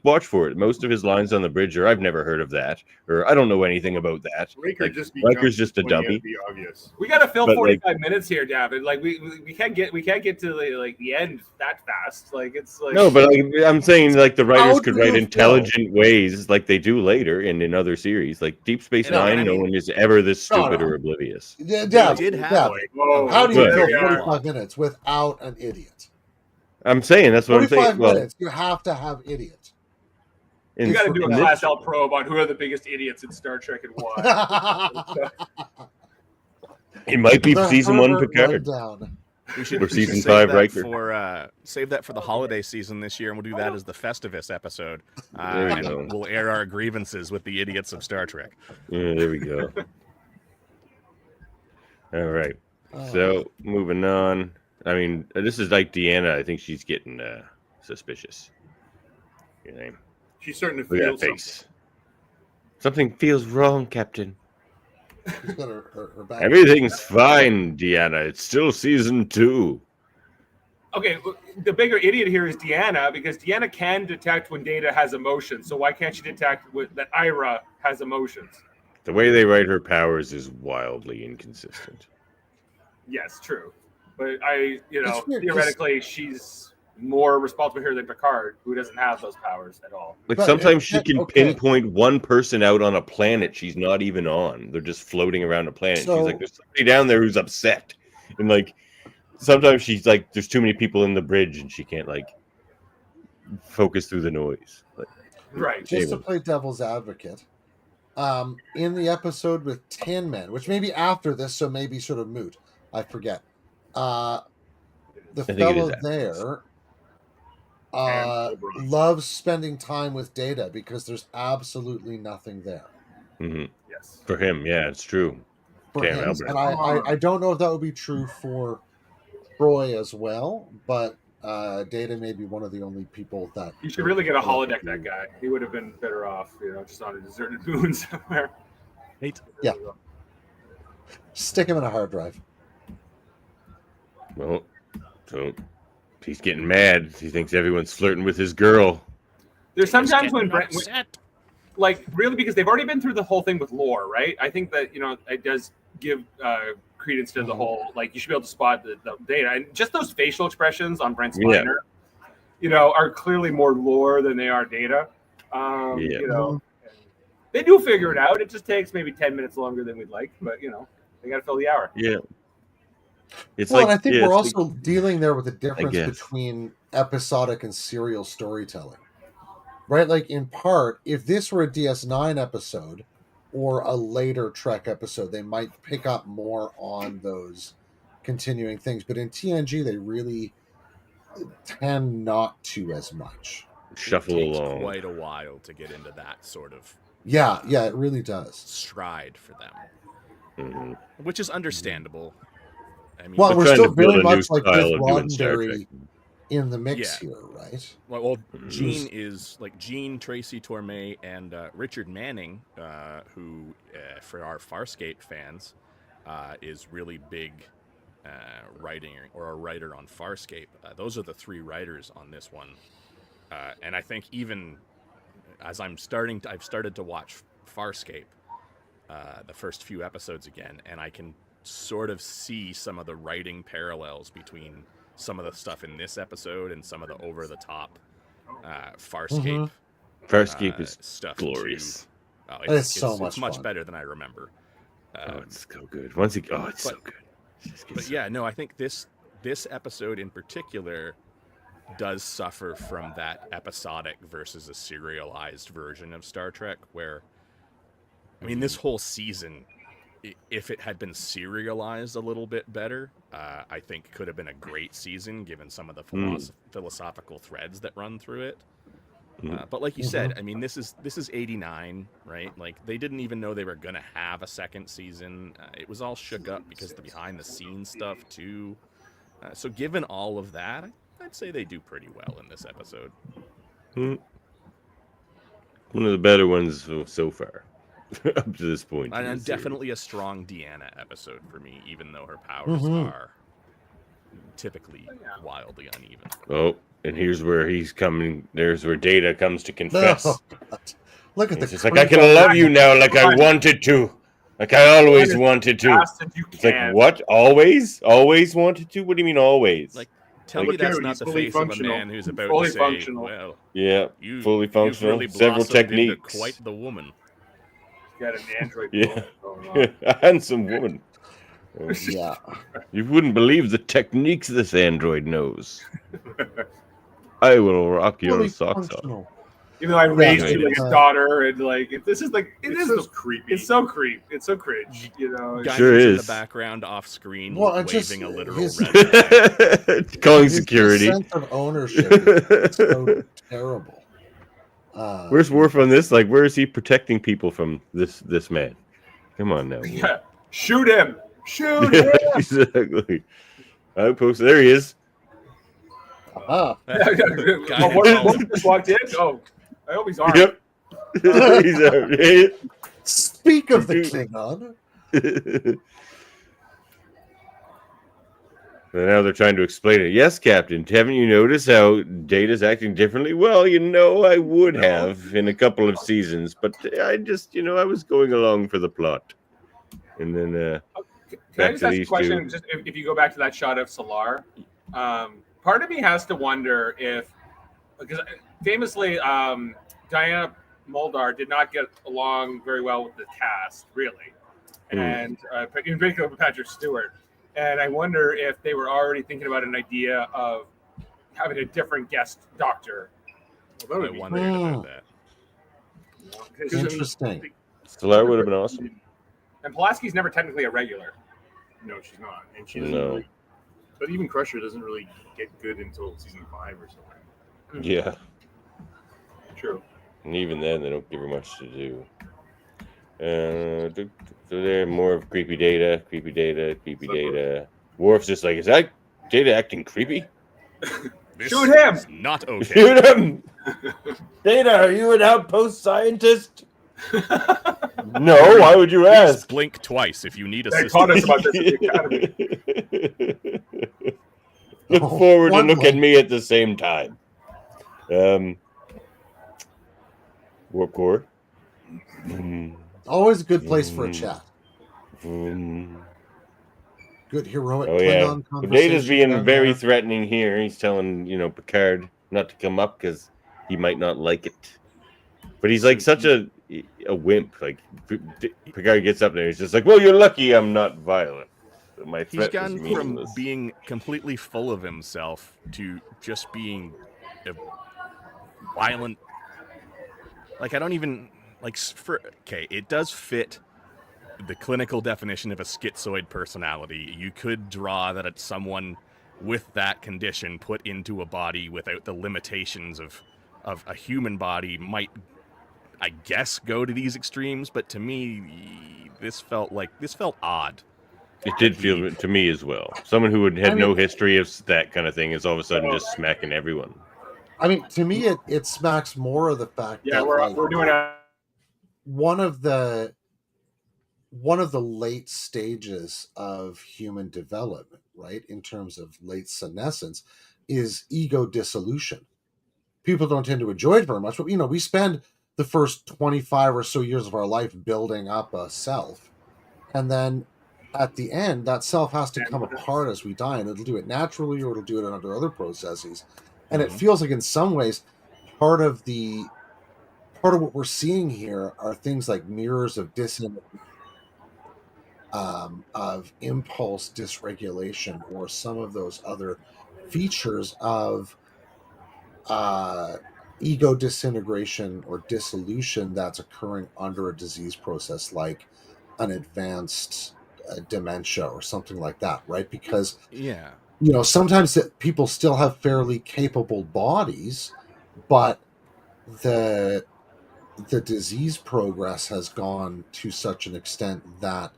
watch for it. Most of his lines on the bridge are, "I've never heard of that," or "I don't know anything about that." Riker's just a dummy. Obvious. we gotta fill But, 45 minutes here, David. Like we can't get to the end that fast. Like it's like No, but I'm saying the writers could write do you intelligent ways like they do later and in other series, like Deep Space No, Nine. I No mean- one is ever this stupid No. or oblivious. Yeah, did have, yeah. like, whoa, How do you But- fill there we are. 45 minutes without an idiot? I'm saying that's what I'm 45 saying. Well, minutes, you have to have idiots. in, You got to do a in class this- L probe on who are the biggest idiots in Star Trek and why. it might be The season 1 Herbert Picard. rundown. We should, Or we should season save 5 that Riker. save that for the holiday season this year, and we'll do that as the Festivus episode. There you And go. we'll air our grievances with the idiots of Star Trek. Yeah, there we go. All right. So moving on. I mean, this is like Deanna. I think she's getting suspicious. You know, She's starting to look feel at that face. Something feels wrong, Captain. She's got her back. Everything's fine, Deanna. It's still season 2. Okay, the bigger idiot here is Deanna, because Deanna can detect when Data has emotions. So why can't she detect that Ira has emotions? The way they write her powers is wildly inconsistent. Yes, true. But It's weird, 'cause- theoretically, she's more responsible here than Picard, who doesn't have those powers at all. Like But sometimes she it- can okay. pinpoint one person out on a planet she's not even on. They're just floating around a planet. So- She's like, there's somebody down there who's upset. And sometimes she's like, there's too many people in the bridge and she can't focus through the noise. Right. Just to Jaemeel. play devil's advocate, in the episode with Tin Man, which may be after this, so maybe sort of moot, I forget. The think it is fellow after there And O'Brien. loves spending time with Data because there's absolutely nothing there hmm Yes. For him, yeah, it's true. for Damn, him. Albert. And I don't know if that would be true for Troy as well, but Data may be one of the only people that You should really get a holodeck that guy. He would have been better off, just on a deserted moon somewhere. Yeah. Stick him in a hard drive. Well, so he's getting mad. He thinks everyone's flirting with his girl. There's sometimes when Getting Brent, upset. really, because they've already been through the whole thing with lore, right? I think that it does give credence to the whole, you should be able to spot the data, and just those facial expressions on Brent's Yeah. minor, are clearly more lore than they are data. Yeah. They do figure it out. It just takes maybe 10 minutes longer than we'd like, but they got to fill the hour. Yeah. It's Well, and I think yeah, we're it's also dealing there with the difference guess. between episodic and serial storytelling. Right? Like, in part, if this were a DS9 episode or a later Trek episode, they might pick up more on those continuing things. But in TNG, they really tend not to as much. shuffle It takes along. quite a while to get into that sort of Yeah, it really does. stride for them, Mhm. which is understandable. I mean, Well, They're we're trying still to build very a new much like style with of doing Star Roddenberry Trek. in the mix Yeah. here, right? well, Mhm. Gene is Gene, Tracy Torme, and Richard Manning, who, for our Farscape fans, is really big writing or a writer on Farscape. Those are the 3 writers on this one, and I think even as I've started to watch Farscape, the first few episodes again, and I can sort of see some of the writing parallels between some of the stuff in this episode and some of the over-the-top Farscape Farscape is stuff. glorious. It's so much It's much fun. better than I remember. Oh, it's so good. It's so but- good. It just But gets yeah, no, I think this episode in particular does suffer from that episodic versus a serialized version of Star Trek, where, I mean, this whole season, if it had been serialized a little bit better, I think could have been a great season, given some of the philosophical threads that run through it. But like you said, I mean, this is 89, right? Like, they didn't even know they were going to have a second season. It was all shook up because of the behind-the-scenes stuff, too. So given all of that, I'd say they do pretty well in this episode. One of the better ones so far, up to this point. And definitely a strong Deanna episode for me, even though her powers are typically wildly uneven. Oh, and here's where he's coming. There's where Data comes to confess. Oh, look at It's the. just like, I can love you now like I wanted to. Like I always wanted to. It's like, what? Always? Always wanted to? What do you mean always? Like, tell me that's not the face of a man who's about to say, well, yeah, fully functional. Really Several techniques. Quite the woman. Got an android. Yeah, a handsome woman. Yeah. You wouldn't believe the techniques this android knows. I will rock your Fully socks off. functional. Even though I raised Yeah. you like a daughter, and like this is like It's so creepy. It's so creep. It's so cringe. You know. Guy Sure who's is. in the background off screen, Well, I waving just- a literal his- red flag. Calling His security. sense of ownership is so terrible. Where's Worf on this? Like, where is he protecting people from this man? Come on now. Yeah. Shoot him. Shoot Yeah, him. exactly. Outpost. There he is. Ah, Oh, what just walked in? Oh, I hope he's armed. Yep. He's out. speak of the Klingon. And now they're trying to explain it. Yes, Captain. Haven't you noticed how Data's acting differently? Well, I would have in a couple of seasons, but I just, I was going along for the plot. And then Can I back just to ask a these question? two. Just if you go back to that shot of Solar, part of me has to wonder if, because famously, Diana Muldaur did not get along very well with the cast, really, and in particular with Patrick Stewart. And I wonder if they were already thinking about an idea of having a different guest doctor. Well, that I would be wondered about that. Interesting. Solar would have been awesome. And Pulaski's never technically a regular. No, she's not, and she doesn't. No. Really, but even Crusher doesn't really get good until season 5 or something. Yeah. True. And even then, they don't give her much to do. So they're more of creepy data. Worf's just like, is that Data acting creepy? This Shoot him! is not okay. Shoot him! Data, are you an outpost scientist? No, why would you Please ask? blink twice if you need They assistance. taught us about this at the academy. Look Oh, forward and one look at way. me at the same time. Warp core. Always a good place for a chat. Oh Good heroic yeah, Klingon so conversation. Data's being down very there. threatening here. He's telling Picard not to come up because he might not like it. But he's like such a wimp. Like Picard gets up there, he's just like, "Well, you're lucky I'm not violent." My He's threat was gone from meaningless. being completely full of himself to just being a violent. Like, I don't even okay, it does fit the clinical definition of a schizoid personality. You could draw that it's someone with that condition put into a body without the limitations of a human body might, I guess, go to these extremes. But to me, this felt odd. It did feel to me as well. Someone who had no history of that kind of thing is all of a sudden just smacking everyone. I mean, to me, it smacks more of the fact Yeah, that we're doing a. one of the late stages of human development, right, in terms of late senescence, is ego dissolution. People don't tend to enjoy it very much, but we spend the first 25 or so years of our life building up a self, and then at the end, that self has to come apart as we die, and it'll do it naturally or it'll do it under other processes. And it feels like, in some ways, part of what we're seeing here are things like mirrors of of impulse dysregulation or some of those other features of ego disintegration or dissolution that's occurring under a disease process like an advanced dementia or something like that, right? Because Yeah. sometimes people still have fairly capable bodies, but the disease progress has gone to such an extent that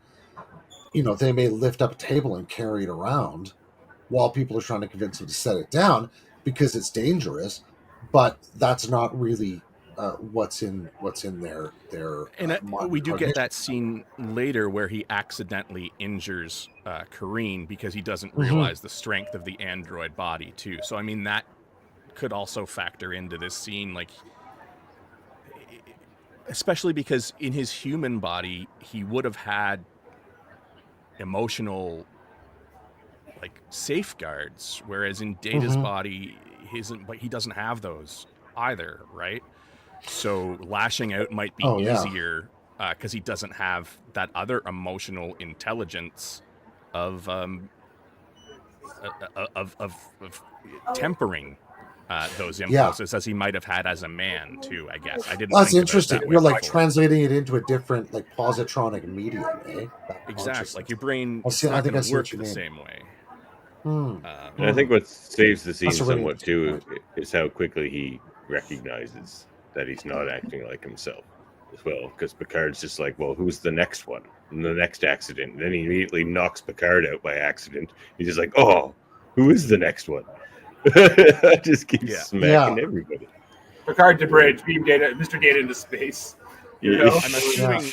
they may lift up a table and carry it around while people are trying to convince them to set it down because it's dangerous, but that's not really what's in their And mind we do get cognition. that scene later where he accidentally injures Kareen because he doesn't Mhm. realize the strength of the android body too. So I mean that could also factor into this scene, like, especially because in his human body he would have had emotional like safeguards, whereas in Data's Mhm. body but he doesn't have those either, right? So lashing out might be Oh, yeah. easier because he doesn't have that other emotional intelligence of tempering those impulses as he might have had as a man too. I guess I didn't. That's think interesting. About it that You're way like before. translating it into a different like positronic medium, eh? That Exactly, consciousness. like your brain, I it's see- I not think going I to see what work you the mean. same way. And I think what saves the scene That's a really somewhat too interesting is how quickly he recognizes that he's not acting like himself as well. Because Picard's just like, well, who's the next one? And the next accident. And then he immediately knocks Picard out by accident. He's just like, oh, who is the next one? Just keeps smacking everybody. Picard to bridge, beam Data, Mr. Data into space. You know? I'm assuming.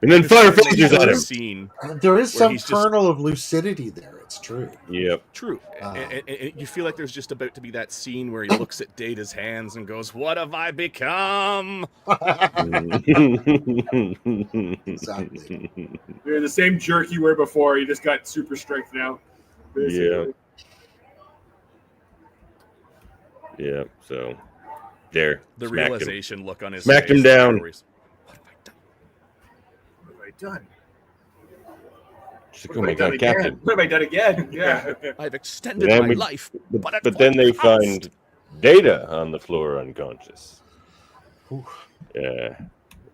And then fire phasers at at him. Scene there is where some he's just- kernel of lucidity there. It's true. Yep. True. And you feel like there's just about to be that scene where he looks at Data's hands and goes, "What have I become?" Exactly. You're the same jerk you were before. You just got super strength now. Basically. Yeah. So there. The smacked realization look on his smacked face. him down. What have I done? Like, oh my god, Captain! What have I done again? Yeah. I've extended my life, but then they find Data on the floor unconscious. A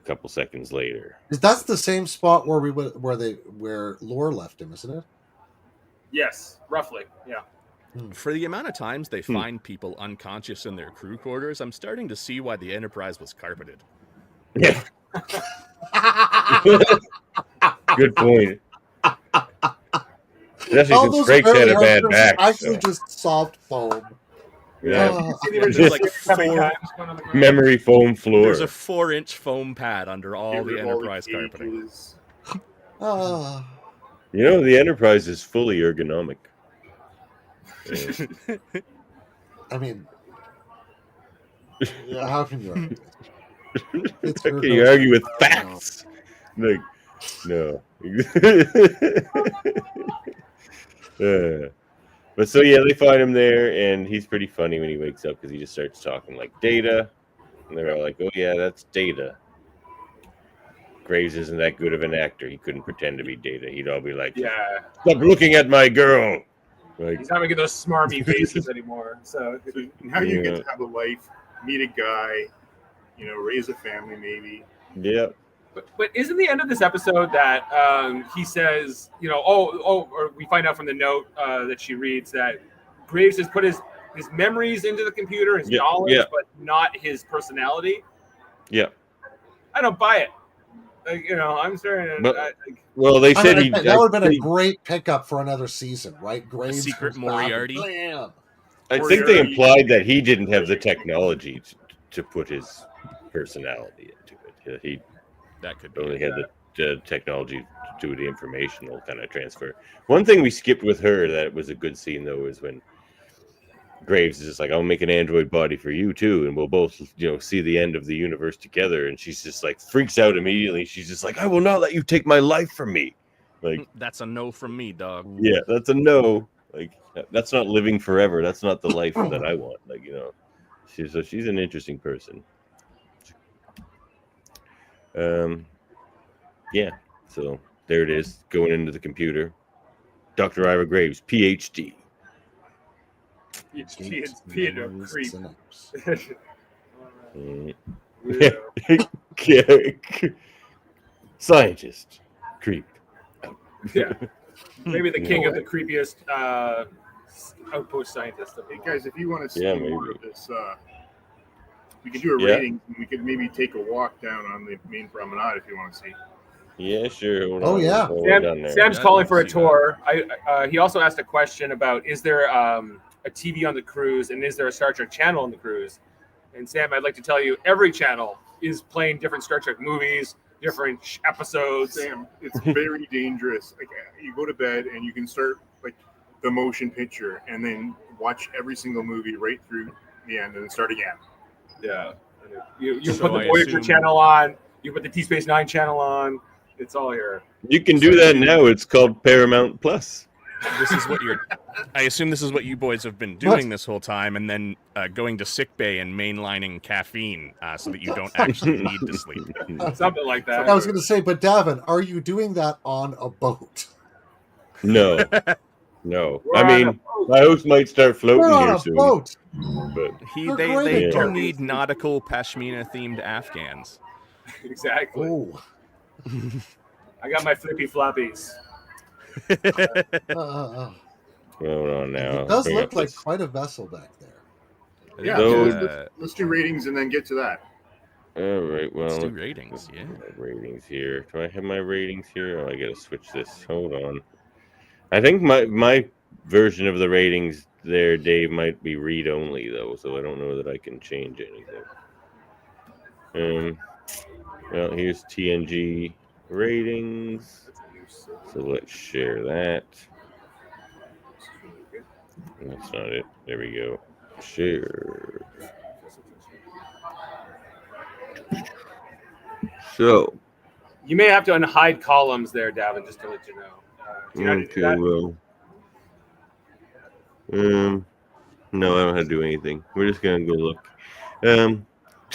couple seconds later. That's the same spot where Lore left him, isn't it? Yes, roughly. Yeah. For the amount of times they find people unconscious in their crew quarters, I'm starting to see why the Enterprise was carpeted. Yeah. Good point. Especially since Frakes had a bad back. Actually, just soft foam. Yeah. There's like memory foam floor. There's a 4-inch foam pad under all the Enterprise carpeting. The Enterprise is fully ergonomic. I mean, how can you argue? How can you argue with facts? Like, no. But so yeah, they find him there, and he's pretty funny when he wakes up because he just starts talking like Data, and they're all like, "Oh yeah, that's Data." Graves isn't that good of an actor; he couldn't pretend to be Data. He'd all be like, "Yeah, stop looking at my girl." Like, he's not making those smarmy faces anymore. So now you get to have a life, meet a guy, raise a family, maybe. Yeah. But isn't the end of this episode that he says, or we find out from the note that she reads that Graves has put his memories into the computer, his knowledge, but not his personality? Yeah. I don't buy it. I'm starting to. Well, they said that would have been a great pickup for another season, right? Graves, Secret Moriarty. I think they implied that he didn't have the technology to put his personality into it. He that could be only had the technology to do the informational kind of transfer. One thing we skipped with her that was a good scene though is when Graves is just like, "I'll make an android body for you too, and we'll both, see the end of the universe together." And she's just like freaks out immediately. She's just like, "I will not let you take my life from me." Like, that's a no from me, dog. Yeah, that's a no. Like, that's not living forever. That's not the life that I want. Like, she's an interesting person. Yeah. So There it is, going into the computer. Dr. Ira Graves, PhD. It's Peter Creep. Scientist. Creep. Yeah. Maybe the king of the creepiest outpost scientists. Hey guys, if you want to see Yeah, more maybe. of this, we could do a Yeah. rating. And we could maybe take a walk down on the main promenade if you want to see. Yeah, sure. Hold Oh, on. yeah. Hold on down there. Sam's Yeah, calling I'd for a see that. tour. He also asked a question about, is there a TV on the cruise, and is there a Star Trek channel on the cruise? And Sam, I'd like to tell you, every channel is playing different Star Trek movies, different episodes. Sam, it's very dangerous. Like you go to bed and you can start like the motion picture and then watch every single movie right through the end and then start again. Yeah. You So put the I Voyager assume- channel on, you put the T Space 9 channel on. It's all here. You can do that now. It's called Paramount Plus. This is what you're. I assume this is what you boys have been doing this whole time, and then going to sick bay and mainlining caffeine so that you don't actually need to sleep. Something like that. I was going to say, but Davin, are you doing that on a boat? No. No. We're I on a mean, my host might start floating We're on here a soon. boat. But They're They great do at need nautical pashmina themed Afghans. Exactly. Oh. I got my flippy floppies. hold on now. It does Bring look up like this- quite a vessel back there. Yeah, Those- let's do ratings and then get to that. All right. Well, Let's do ratings. Yeah. my ratings here. Do I have my ratings here? Oh, I gotta switch this. Hold on. I think my version of the ratings there, Dave, might be read only though, so I don't know that I can change anything. Well, here's TNG ratings. So let's share that. That's not it. There we go. Share. So, You may have to unhide columns there, Davin, just to let you know. Do you know how to do okay, that? well. No, I don't have to do anything. We're just gonna go look. There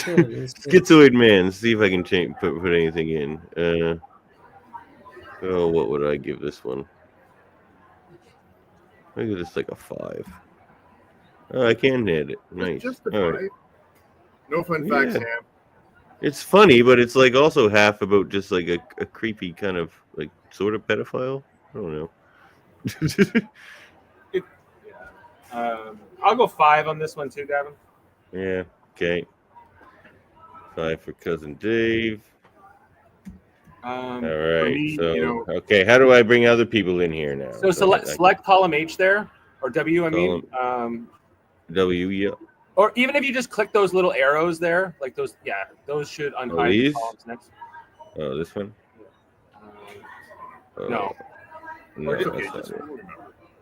it is. Schizoid Man. See if I can change put anything in. Oh, what would I give this one? I give this like a 5. Oh, I can hit it. Nice. Just the All right. No fun facts, Yeah. Sam. It's funny, but it's like also half about just like a creepy kind of like sort of pedophile. I don't know. I'll go 5 on this one too, Davin. Yeah. Okay. 5 for cousin Dave. All right. me, So you know- okay, how do I bring other people in here now? So select column H there, or W, I mean. W. Yeah. Or even if you just click those little arrows there, like those, yeah, those should unhide the these? columns next. Oh, this one. Oh, No. No, Or that's just- not it.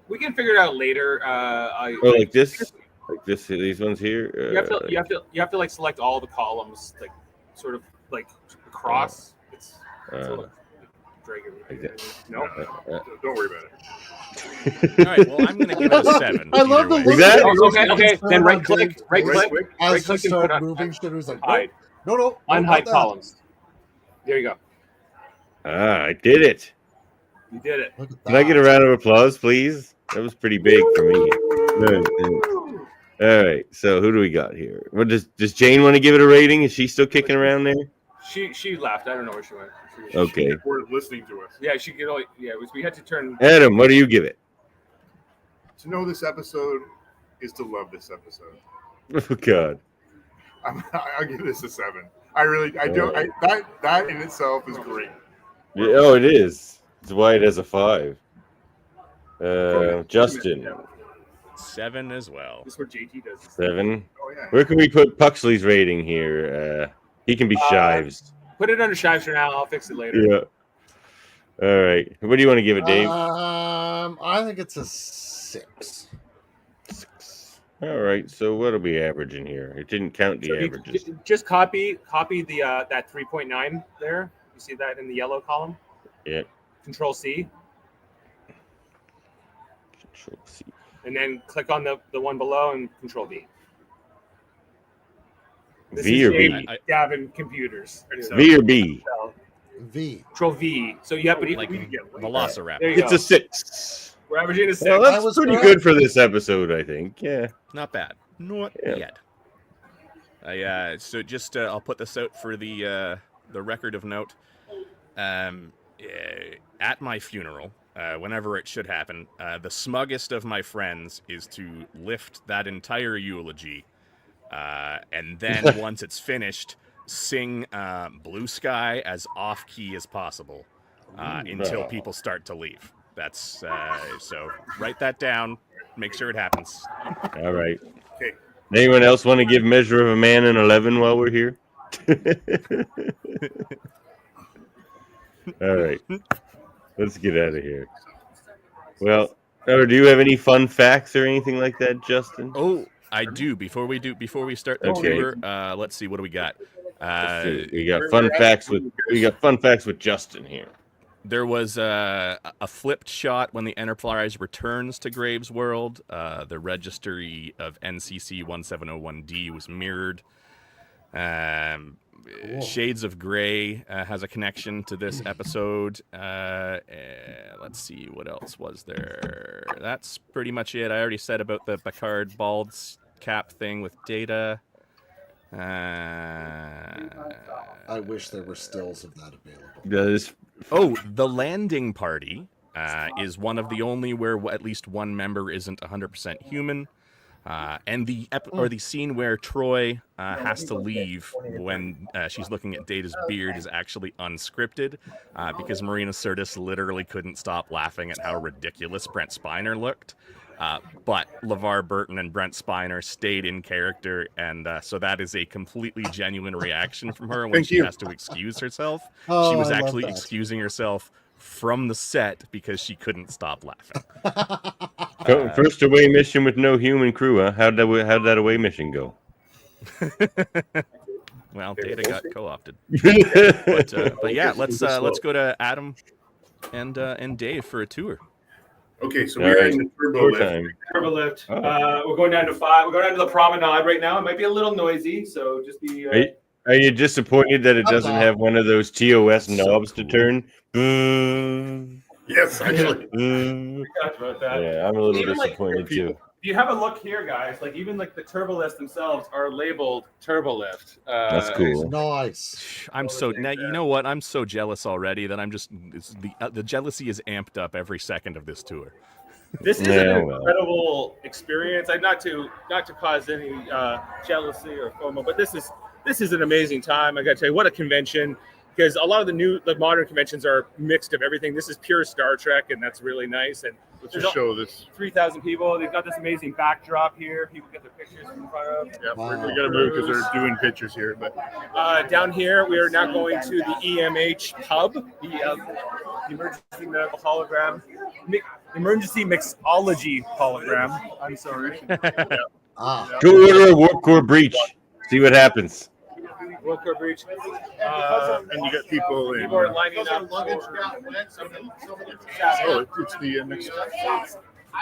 We can figure it out later. Oh, like this. Like this. These ones here. You have to like select all the columns, like sort of like across. It's sort of drag it. like that. No. Don't worry about it. All right. Well, I'm going to give it a 7. I love either the way. look that- at it. Okay, okay. Then right click, Right click, click. right As you click and start put moving, shit was like, hide. no, Unhide not that. columns. There you go. Ah, I did it. You did it. Look at Can I get a that. round of applause, please? That was pretty big for me. Good, thanks. All right. So who do we got here? What does Jane want to give it a rating? Is she still kicking around there? She left. I don't know where she went. Okay. We're listening to us. Yeah, she could only. Yeah, it was, we had to turn. Adam, what do you give it? To know this episode is to love this episode. Oh God. I'll give this a 7. That in itself is great. Yeah, oh, it is. It's why it has a 5. Justin, 7 as well. This is what JT does. 7. Oh yeah. Where can we put Puxley's rating here? He can be Shives. Put it under Shives for now. I'll fix it later. Yeah. All right. What do you want to give it, Dave? I think it's a 6. 6. All right. So what are we averaging here? It didn't count the So you averages. just copy the that 3.9 there. You see that in the yellow column? Yeah. Control C, Control C. and then click on the one below and Control V. This V is or B? Davin Computers. V or B? V. Control V. So yeah, but Like we can get Velociraptor. There you It's go. a 6. We're averaging a 6. Well, I that's was pretty correct. good for this episode, I think. Yeah. Not bad. Not Yeah. bad. So just I'll put this out for the record of note. At my funeral, whenever it should happen, the smuggest of my friends is to lift that entire eulogy, and then once it's finished, sing Blue Sky as off-key as possible until people start to leave. That's so write that down. Make sure it happens. All right. Okay. Anyone else want to give Measure of a Man an 11 while we're here? All right. Let's get out of here. Well, do you have any fun facts or anything like that, Justin? Oh, I do. Before we start the Okay. tour, let's see. What do we got? We got fun facts with Justin here. There was a flipped shot when the Enterprise returns to Graves' world. The registry of NCC 1701D was mirrored. Shades of Grey has a connection to this episode. Let's see, what else was there? That's pretty much it. I already said about the Picard bald cap thing with Data. I wish there were stills of that available. The landing party is one of the only where at least one member isn't 100% human. And the scene where Troy has to leave when she's looking at Data's beard is actually unscripted because Marina Sirtis literally couldn't stop laughing at how ridiculous Brent Spiner looked. But LeVar Burton and Brent Spiner stayed in character, and so that is a completely genuine reaction from her when she has to excuse herself. Oh, She was I love actually that. excusing herself from the set because she couldn't stop laughing. First away mission with no human crew, huh? How'd that away mission go? Well, Data got co-opted. But yeah, let's go to Adam and Dave for a tour. Okay, so All we're right. in the turbo Tour lift. time. Turbo lift. Oh. We're going down to 5. We're going down to the promenade right now. It might be a little noisy, so just be. Are you disappointed that it doesn't not. have one of those TOS So knobs to cool. turn? Boo. Yes, actually. Boo. We talked about that. Yeah, I'm a little Even, like, disappointed too. If you have a look here, guys, like even like the turbo lifts themselves are labeled turbo lift. That's cool. Nice. I'm so now. You know what? I'm so jealous already that I'm just the jealousy is amped up every second of this tour. This is Yeah, an well. incredible experience. I'm not to cause any jealousy or FOMO, but this is an amazing time. I got to tell you, what a convention! Because a lot of the modern conventions are mixed of everything. This is pure Star Trek, and that's really nice. And Let's there's just show this. 3,000 people. They've got this amazing backdrop here. People get their pictures in front of. Yeah, Wow. we got to move because they're doing pictures here. But Down here, we are now going to the EMH hub, the emergency medical hologram, emergency mixology hologram. I'm sorry. Ah, Go order a warp core breach. See what happens. World Core Breach. and you got people in. People are lining up. Oh, it's the next.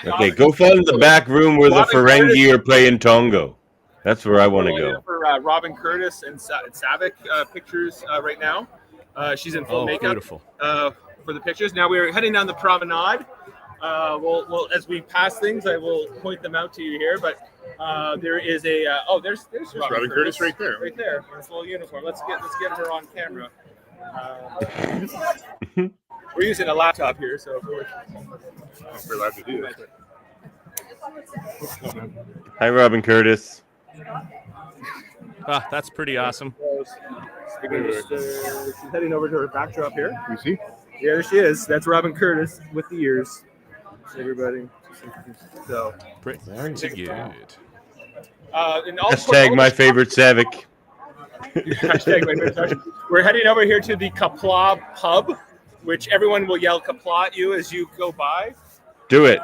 Okay, go find the back room where the Ferengi are playing Tongo. That's where I want to go. For Robin Curtis and Savick pictures right now. She's in full makeup Beautiful. for the pictures. Now we're heading down the promenade. We'll as we pass things, I will point them out to you here. But there is a there's Robin Curtis right there. right there in full uniform. Let's get her on camera. We're using a laptop here, so We're allowed to do this. Hi, Robin Curtis. That's pretty awesome. she's heading over to her backdrop here. You see? Yeah, there she is. That's Robin Curtis with the ears. Everybody. So, Pretty very good. and all Hashtag my favorite Savick. Hashtag my favorite section. We're heading over here to the Kapla pub, which everyone will yell Kapla at you as you go by. Do it.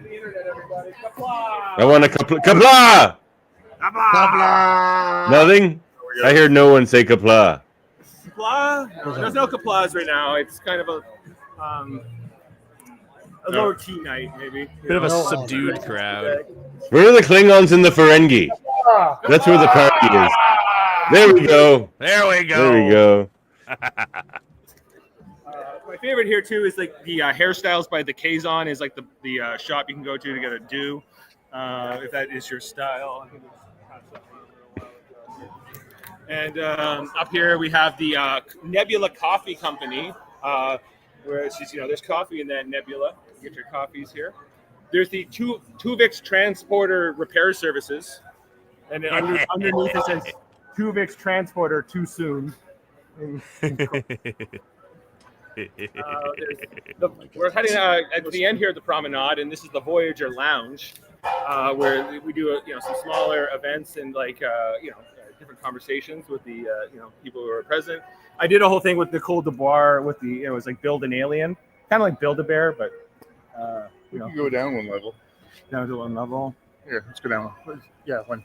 The internet, everybody. Kapla! I want a kapla. Kapla! Nothing? I hear no one say kapla. Kapla? No, there's no Kaplas right now. It's kind of a lower key night, maybe. Bit of a No, subdued crowd. Where are the Klingons in the Ferengi? That's where the party is. There we go. There we go. There we go. My favorite here too is like the hairstyles by the Kazon is like the shop you can go to get a do, if that is your style. And up here we have the Nebula Coffee Company, where it's just, there's coffee in that Nebula. You get your coffees here. There's the Tuvix Transporter Repair Services, and then underneath it says Tuvix Transporter too soon. We're heading at the end here at the promenade, and this is the Voyager Lounge, where we do some smaller events and different conversations with the people who are present. I did a whole thing with Nicole DeBoer with the it was like Build an Alien, kind of like Build a Bear, but we can go down one level. Down to one level. Here, let's go down. Yeah, one.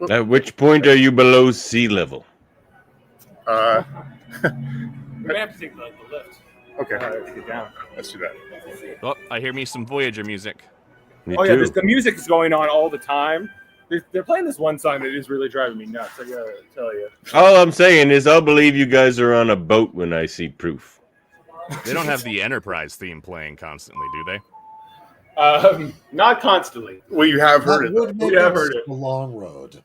At which point are you below sea level? We're gonna have to take the lift. Okay. To get down. Let's do that. Oh, I hear me some Voyager music. Me Oh yeah, too. the music is going on all the time. They're playing this one song that is really driving me nuts. I gotta tell you. All I'm saying is I'll believe you guys are on a boat when I see proof. They don't have the Enterprise theme playing constantly, do they? Not constantly. Well, you have heard That it. would make Yeah, I've us heard it. a long road.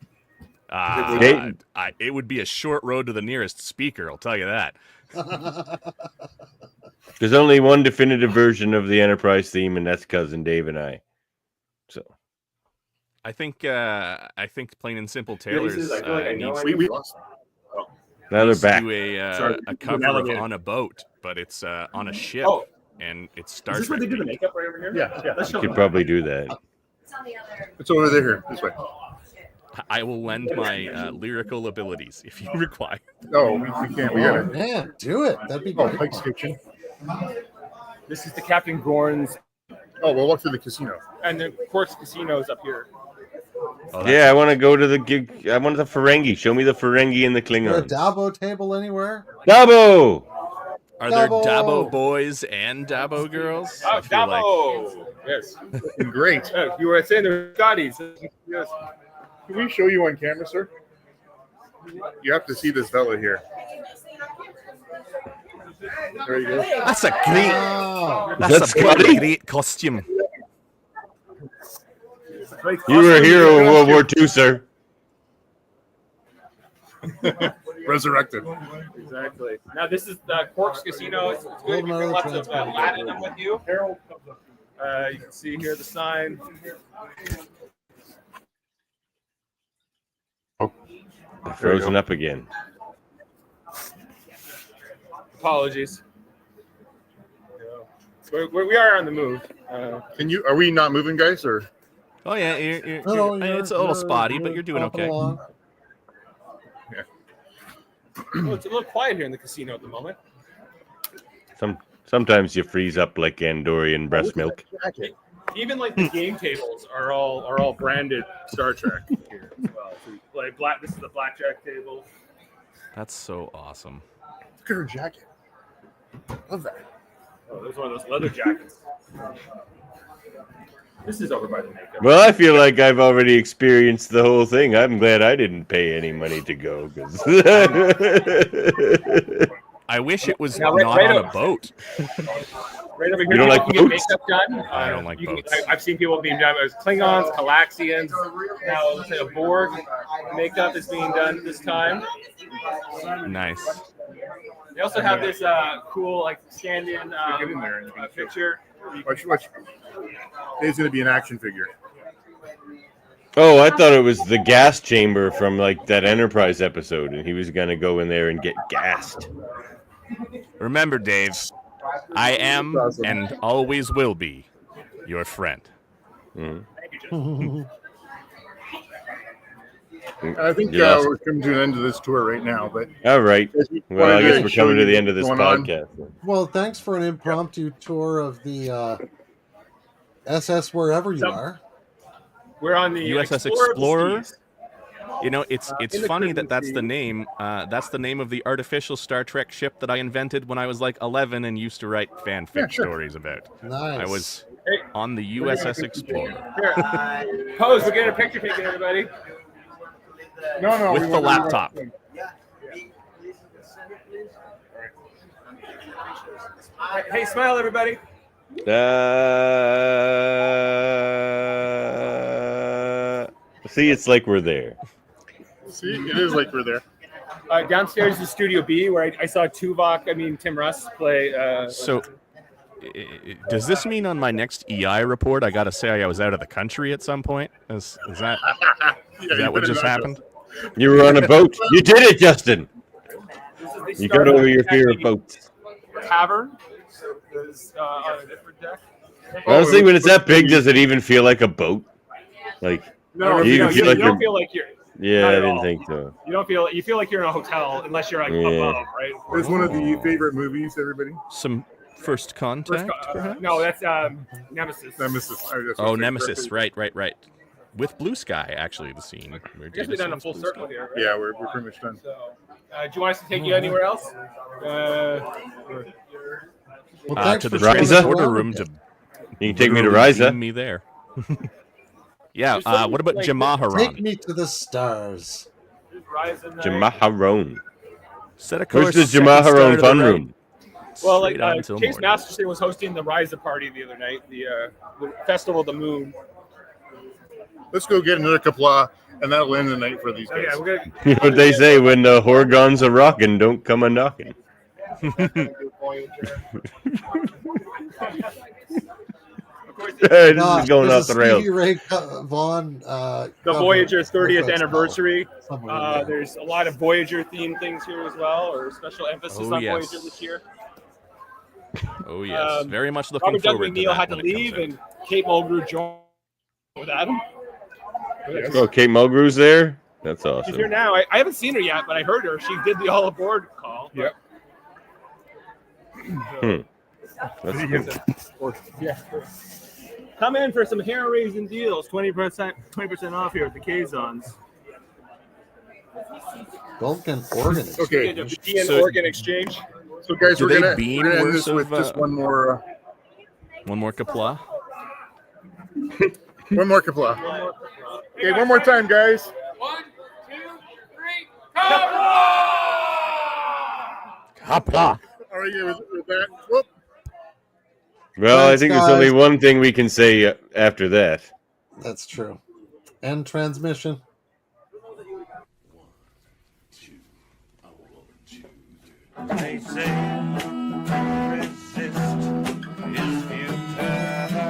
It would be a short road to the nearest speaker, I'll tell you that. There's only one definitive version of the Enterprise theme, and that's Cousin Dave and I. So I think plain and simple Taylor's I feel like I know needs I We know. lost. now they're back. to do Sorry, a cover of elevator. On a Boat, but it's on a ship, Oh, and it's Star is this where Trek. they do the themed. makeup right over here? Yeah. Let's You show could them. probably do that. It's over there. This way. I will lend my lyrical abilities if you require. No, we can't. We got it. Yeah, do it. That'd be Oh, great. Pike's Kitchen. This is the Captain Gorn's Oh, we'll walk through the casino. and the Quarks Casino's up here. Oh, Yeah, I want to go to the gig. I want the Ferengi. Show me the Ferengi and the Is there a Klingons. Dabo table anywhere? Dabo! Are there Dabo! Dabo boys and Dabo girls? Oh, I feel like Dabo! Yes. Great. You were saying they're Scotties. Yes. Can we show you on camera, sir? You have to see this fella here. There you go. that's a great, Oh, that that's a bloody Scotty? great costume. You were a hero in World War II, sir. Resurrected. Exactly. Now this is the Quarks Casino. It's good if you bring lots of platinum with you. You can see here the sign. They're frozen up again. Apologies. We are on the move. Can you? Are we not moving, guys? Or Oh yeah, no, it's a little spotty, but you're doing hopping okay. along. Well, it's a little quiet here in the casino at the moment. Sometimes you freeze up like Andorian breast milk. Even like the game tables are all branded Star Trek here as well. So like this is the blackjack table. That's so awesome. Look at her jacket. Love that. Oh, there's one of those leather jackets. This is over by the makeup. Well, I feel like I've already experienced the whole thing. I'm glad I didn't pay any money to go. 'Cause I wish it was Now, not right on up- a boat. Right over here, You don't like people can get boats? makeup done. I don't like You can- boats. I've seen people being done as Klingons, Calaxians. Now, let's say a Borg makeup is being done this time. Nice. They also have this cool like stand-in Get in there and you can picture. Watch. He's going to be an action figure. Oh, I thought it was the gas chamber from like that Enterprise episode, and he was gonna go in there and get gassed. Remember, Dave, I am and always will be your friend. Mhm. I think Yeah. we're coming to an end of this tour right now. But All right. Well, I guess we're coming to the end of this Going on. podcast. Well, thanks for an impromptu tour of the SS wherever you Some- are. We're on the USS Explorer. Explorer. You know, it's in the funny Crimson that's the Sea. name. That's the name of the artificial Star Trek ship that I invented when I was like 11 and used to write fanfic Yeah, sure. stories about. Nice. I was Hey, on the USS Explorer here. Pose. We're getting a picture taken, everybody. no, with we the want- laptop. Hey, smile, everybody. See, it's like we're there. See, it is like we're there. Downstairs is Studio B, where I saw Tim Russ play. So, does this mean on my next EI report I got to say I was out of the country at some point? Is that what just happened? You were on a boat. You did it, Justin. You got over your fear of boats. Tavern is on a different deck. Honestly, when it's that big, does it even feel like a boat? Like No, you don't feel like you're. Yeah, I didn't all. think so. You feel like you're in a hotel unless you're like above, right? It's one of the favorite movies, everybody. Some First Contact, perhaps? No, that's Nemesis. Nemesis. Nemesis. Right. With Blue Sky, actually, the scene. I guess we've done a full circle here. Right? Yeah, we're pretty much done. So, do you want us to take you anywhere else? To the transporter room to. You can take me to Riza. Me there. Yeah. What about Jamaharon? Take me to the stars. Jamaharon. Set a Where's course. the Jamaharon fun room? Well, morning. Chase Masterson was hosting the Riza party the other night, the Festival of the Moon. Let's go get another Kapla, and that'll end the night for these guys. Yeah, we're gonna. You know what they say, when the Horgons are rocking, don't come a knocking. This is going off the rails. Ray Vaughan, the Voyager's 30th anniversary. There's a lot of Voyager themed things here as well, or special emphasis on Voyager this year. Oh yes, very much looking Robert forward to McNeil that. had to leave, and Kate Mulgrew joined with Adam. Oh, Kate Mulgrew's there? That's awesome. She's here now. I haven't seen her yet, but I heard her. She did the all aboard call. Yep. That's good. Yeah. Come in for some hair-raising deals. 20% off here at the Kazons. Vulcan Organ. Okay. The Organ Exchange. So, guys, Do we're they gonna beam end worth this with of, just one more Kapla. one more Kapla. Okay, one more time, guys. 1, 2, 3, Kapla. All right, yeah, with that. Whoop. Well, I Thanks, think guys. there's only one thing we can say after that. That's true. End transmission. They say resist is futile.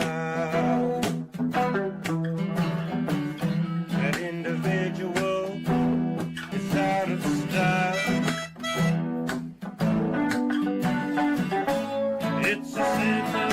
That individual is out of style. It's a sin.